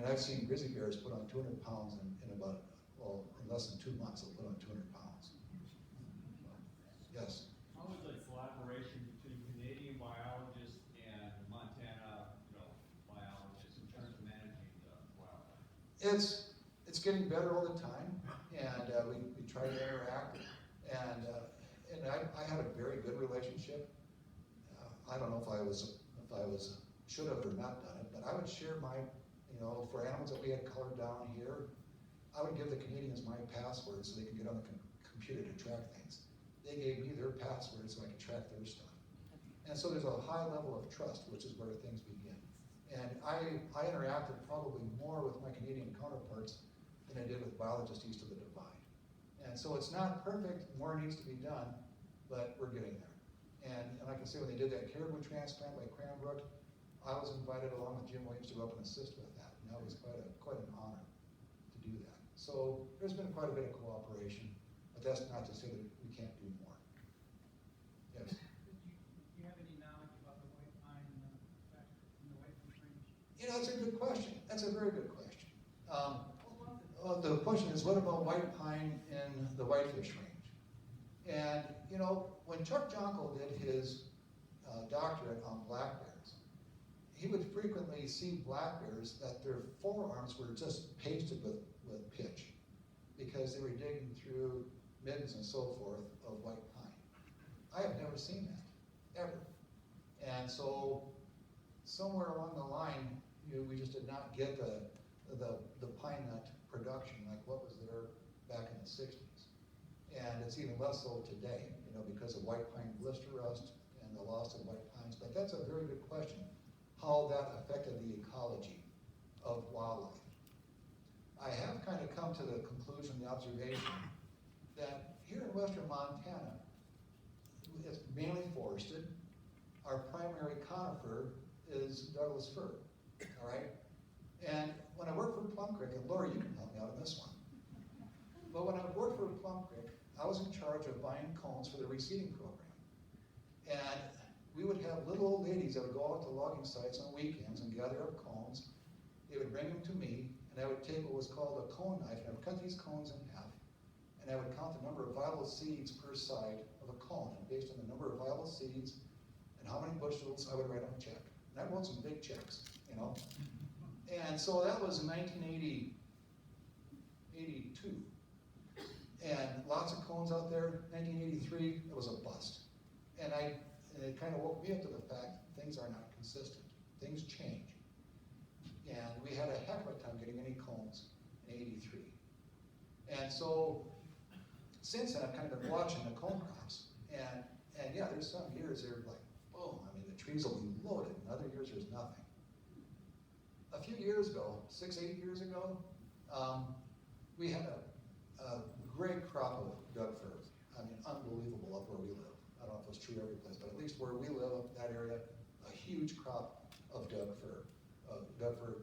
I've seen grizzly bears put on 200 pounds in less than 2 months, they'll put on 200 pounds. Yes? How is the collaboration between Canadian biologists and Montana, biologists in terms of managing the wildlife? It's getting better all the time, and we try to interact. And I had a very good relationship. I don't know if I should have or not done it, but I would share my, for animals that we had colored down here, I would give the Canadians my password so they could get on the computer to track things. They gave me their password so I could track their stuff. And so there's a high level of trust, which is where things begin. And I interacted probably more with my Canadian counterparts than I did with biologists east of the divide. And so it's not perfect, more needs to be done, but we're getting there. And like I say, when they did that caribou transplant by Cranbrook, I was invited along with Jim Williams to go up and assist with that. And that was quite an honor to do that. So there's been quite a bit of cooperation, but that's not to say that we can't do more. Yes? Do you have any knowledge about the white pine effect in the Whitefish range? That's a good question. That's a very good question. The question is, what about white pine in the Whitefish range? And, when Chuck Jonkel did his doctorate on black bears, he would frequently see black bears that their forearms were just pasted with pitch because they were digging through middens and so forth of white pine. I have never seen that, ever. And so somewhere along the line, we just did not get the pine nut production like what was there back in the 60s. And it's even less so today, because of white pine blister rust and the loss of white pines. But that's a very good question, how that affected the ecology of wildlife. I have kind of come to the conclusion, the observation, that here in western Montana, it's mainly forested. Our primary conifer is Douglas fir, all right? And when I worked for Plum Creek, and Lori, you can help me out on this one. But when I worked for Plum Creek, I was in charge of buying cones for the reseeding program. And we would have little old ladies that would go out to logging sites on weekends and gather up cones. They would bring them to me, and I would take what was called a cone knife, and I would cut these cones in half, and I would count the number of viable seeds per side of a cone. And based on the number of viable seeds and how many bushels, I would write on a check. And I wrote some big checks, And so that was in 1982. And lots of cones out there. 1983, it was a bust. And it kind of woke me up to the fact things are not consistent. Things change. And we had a heck of a time getting any cones in 83. And so since then, I've kind of been watching the cone crops. And yeah, there's some years they're like, boom, the trees will be loaded, and other years there's nothing. A few years ago, 6, 8 years ago, We had a great crop of Doug fir. I mean, unbelievable up where we live. I don't know if it's true every place, but at least where we live, that area, a huge crop of Doug fir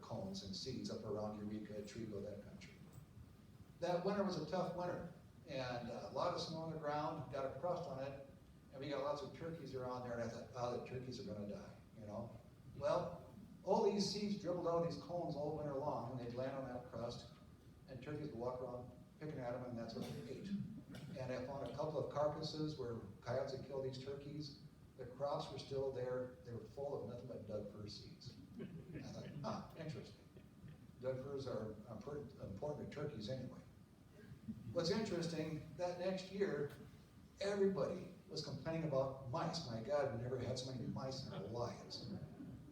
cones and seeds up around Eureka, Trigo, that country. That winter was a tough winter, and a lot of snow on the ground, got a crust on it, and we got lots of turkeys around there, and I thought, oh, the turkeys are gonna die, you know? Well, all these seeds dribbled out of these cones all winter long, and they'd land on that crust, and turkeys would walk around picking at them, and that's what they ate. And I found a couple of carcasses where coyotes had killed these turkeys. The crops were still there. They were full of nothing but Doug fir seeds. I thought, interesting. Doug firs are important to turkeys anyway. What's interesting, that next year, everybody was complaining about mice. My God, we never had so many mice in our lives.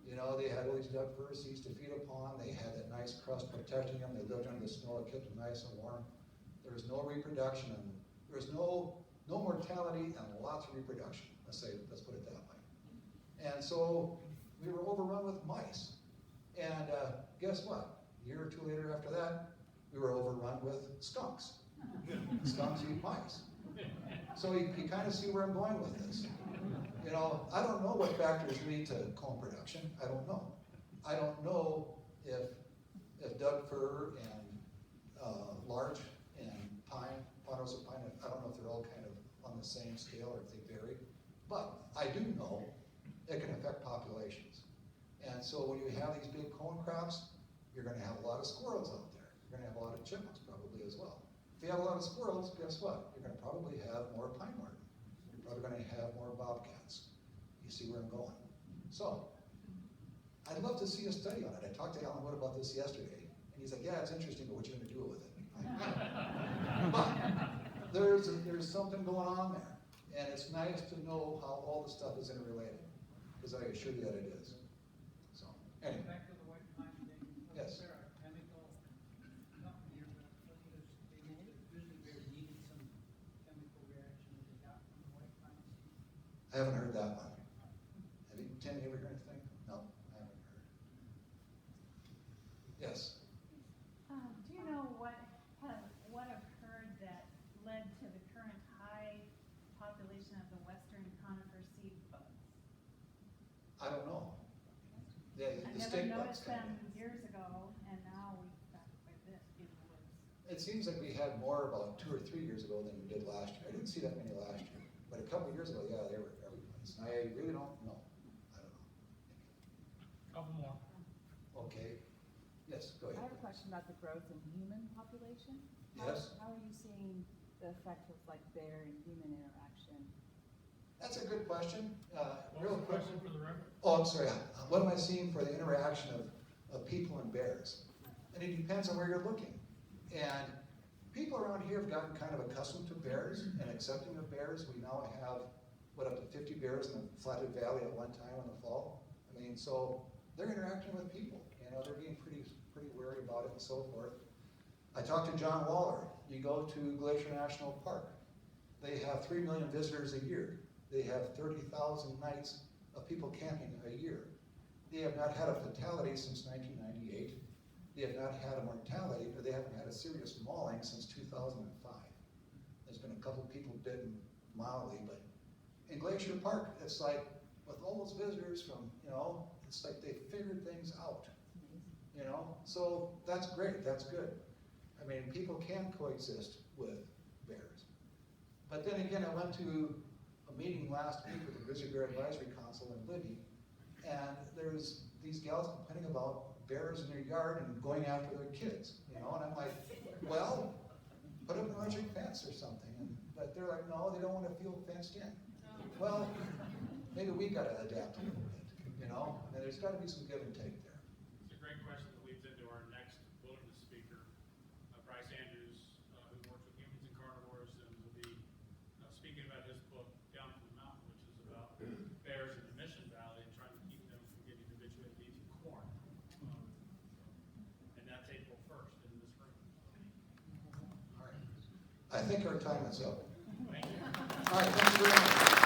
You know, they had all these Doug fir seeds to feed upon. They had that nice crust protecting them. They lived under the snow. It kept them nice and warm. There was no reproduction, and there was no mortality and lots of reproduction. Let's put it that way. And so we were overrun with mice. And guess what? A year or two later after that, we were overrun with skunks. Skunks eat mice. So you kind of see where I'm going with this. You know, I don't know what factors lead to cone production. I don't know. I don't know if Doug fir and larch and pine, ponderosa pine, I don't know if they're all kind of on the same scale or if they vary. But I do know it can affect populations. And so when you have these big cone crops, you're going to have a lot of squirrels out there. You're going to have a lot of chipmunks probably as well. If you have a lot of squirrels, guess what? You're going to probably have more pine marten. You're probably going to have more bobcats. You see where I'm going. So, I'd love to see a study on it. I talked to Alan Wood about this yesterday, and he's like, yeah, it's interesting, but what are you going to do with it? But there's something going on there, and it's nice to know how all the stuff is interrelated, because I assure you that it is. So, anyway. Back to the white pine thing. Yes. There a chemical company or because the grizzly bear needed some chemical reaction that they got from the white pine seed. I haven't heard that one. Have you, Tim, you ever heard anything? No, I haven't heard. Yes. Do you know what occurred that led to the current high population of the western conifer seed bugs? I don't know. Yeah, I the never stink bugs noticed kind them of. years ago, and now we've got quite a bit in the woods. It seems like we had more about 2 or 3 years ago than we did last year. I didn't see that many last year, but a couple of years ago, yeah, they were every place. And I really don't know. I don't know. Couple more. Okay. Yes, go I have ahead. a question about the growth in human population. Yes. How are you seeing the effect of like bear and human interaction? That's a good question. What Real was the quick. question for the record? Oh, I'm sorry. What am I seeing for the interaction of people and bears? And it depends on where you're looking. And people around here have gotten kind of accustomed to bears and accepting of bears. We now have, up to 50 bears in the Flathead Valley at one time in the fall. I mean, so they're interacting with people. You know, they're being pretty wary about it and so forth. I talked to John Waller. You go to Glacier National Park. They have 3 million visitors a year. They have 30,000 nights of people camping a year. They have not had a fatality since 1998. They have not had a mortality, or they haven't had a serious mauling since 2005. There's been a couple of people bitten mildly, but in Glacier Park, it's like, with all those visitors from, you know, it's like they figured things out, you know? So that's great, that's good. I mean, people can coexist with bears. But then again, I went to a meeting last week with the Grizzly Bear Advisory Council in Libby, and there's these gals complaining about bears in their yard and going after their kids, you know? And I'm like, well, put up an electric fence or something. But they're like, no, they don't want to feel fenced in. Well, maybe we got to adapt a little bit, you know? And there's got to be some give and take there. It's a great question that leads into our next wilderness speaker, Bryce Andrews, who works with humans and carnivores, and will be speaking about his book, Down from the Mountain, which is about bears in the Mission Valley and trying to keep them from getting habituated to eating corn. And that's April 1st in this room. All right. I think our time is up. Thank you. All right, thank you very much.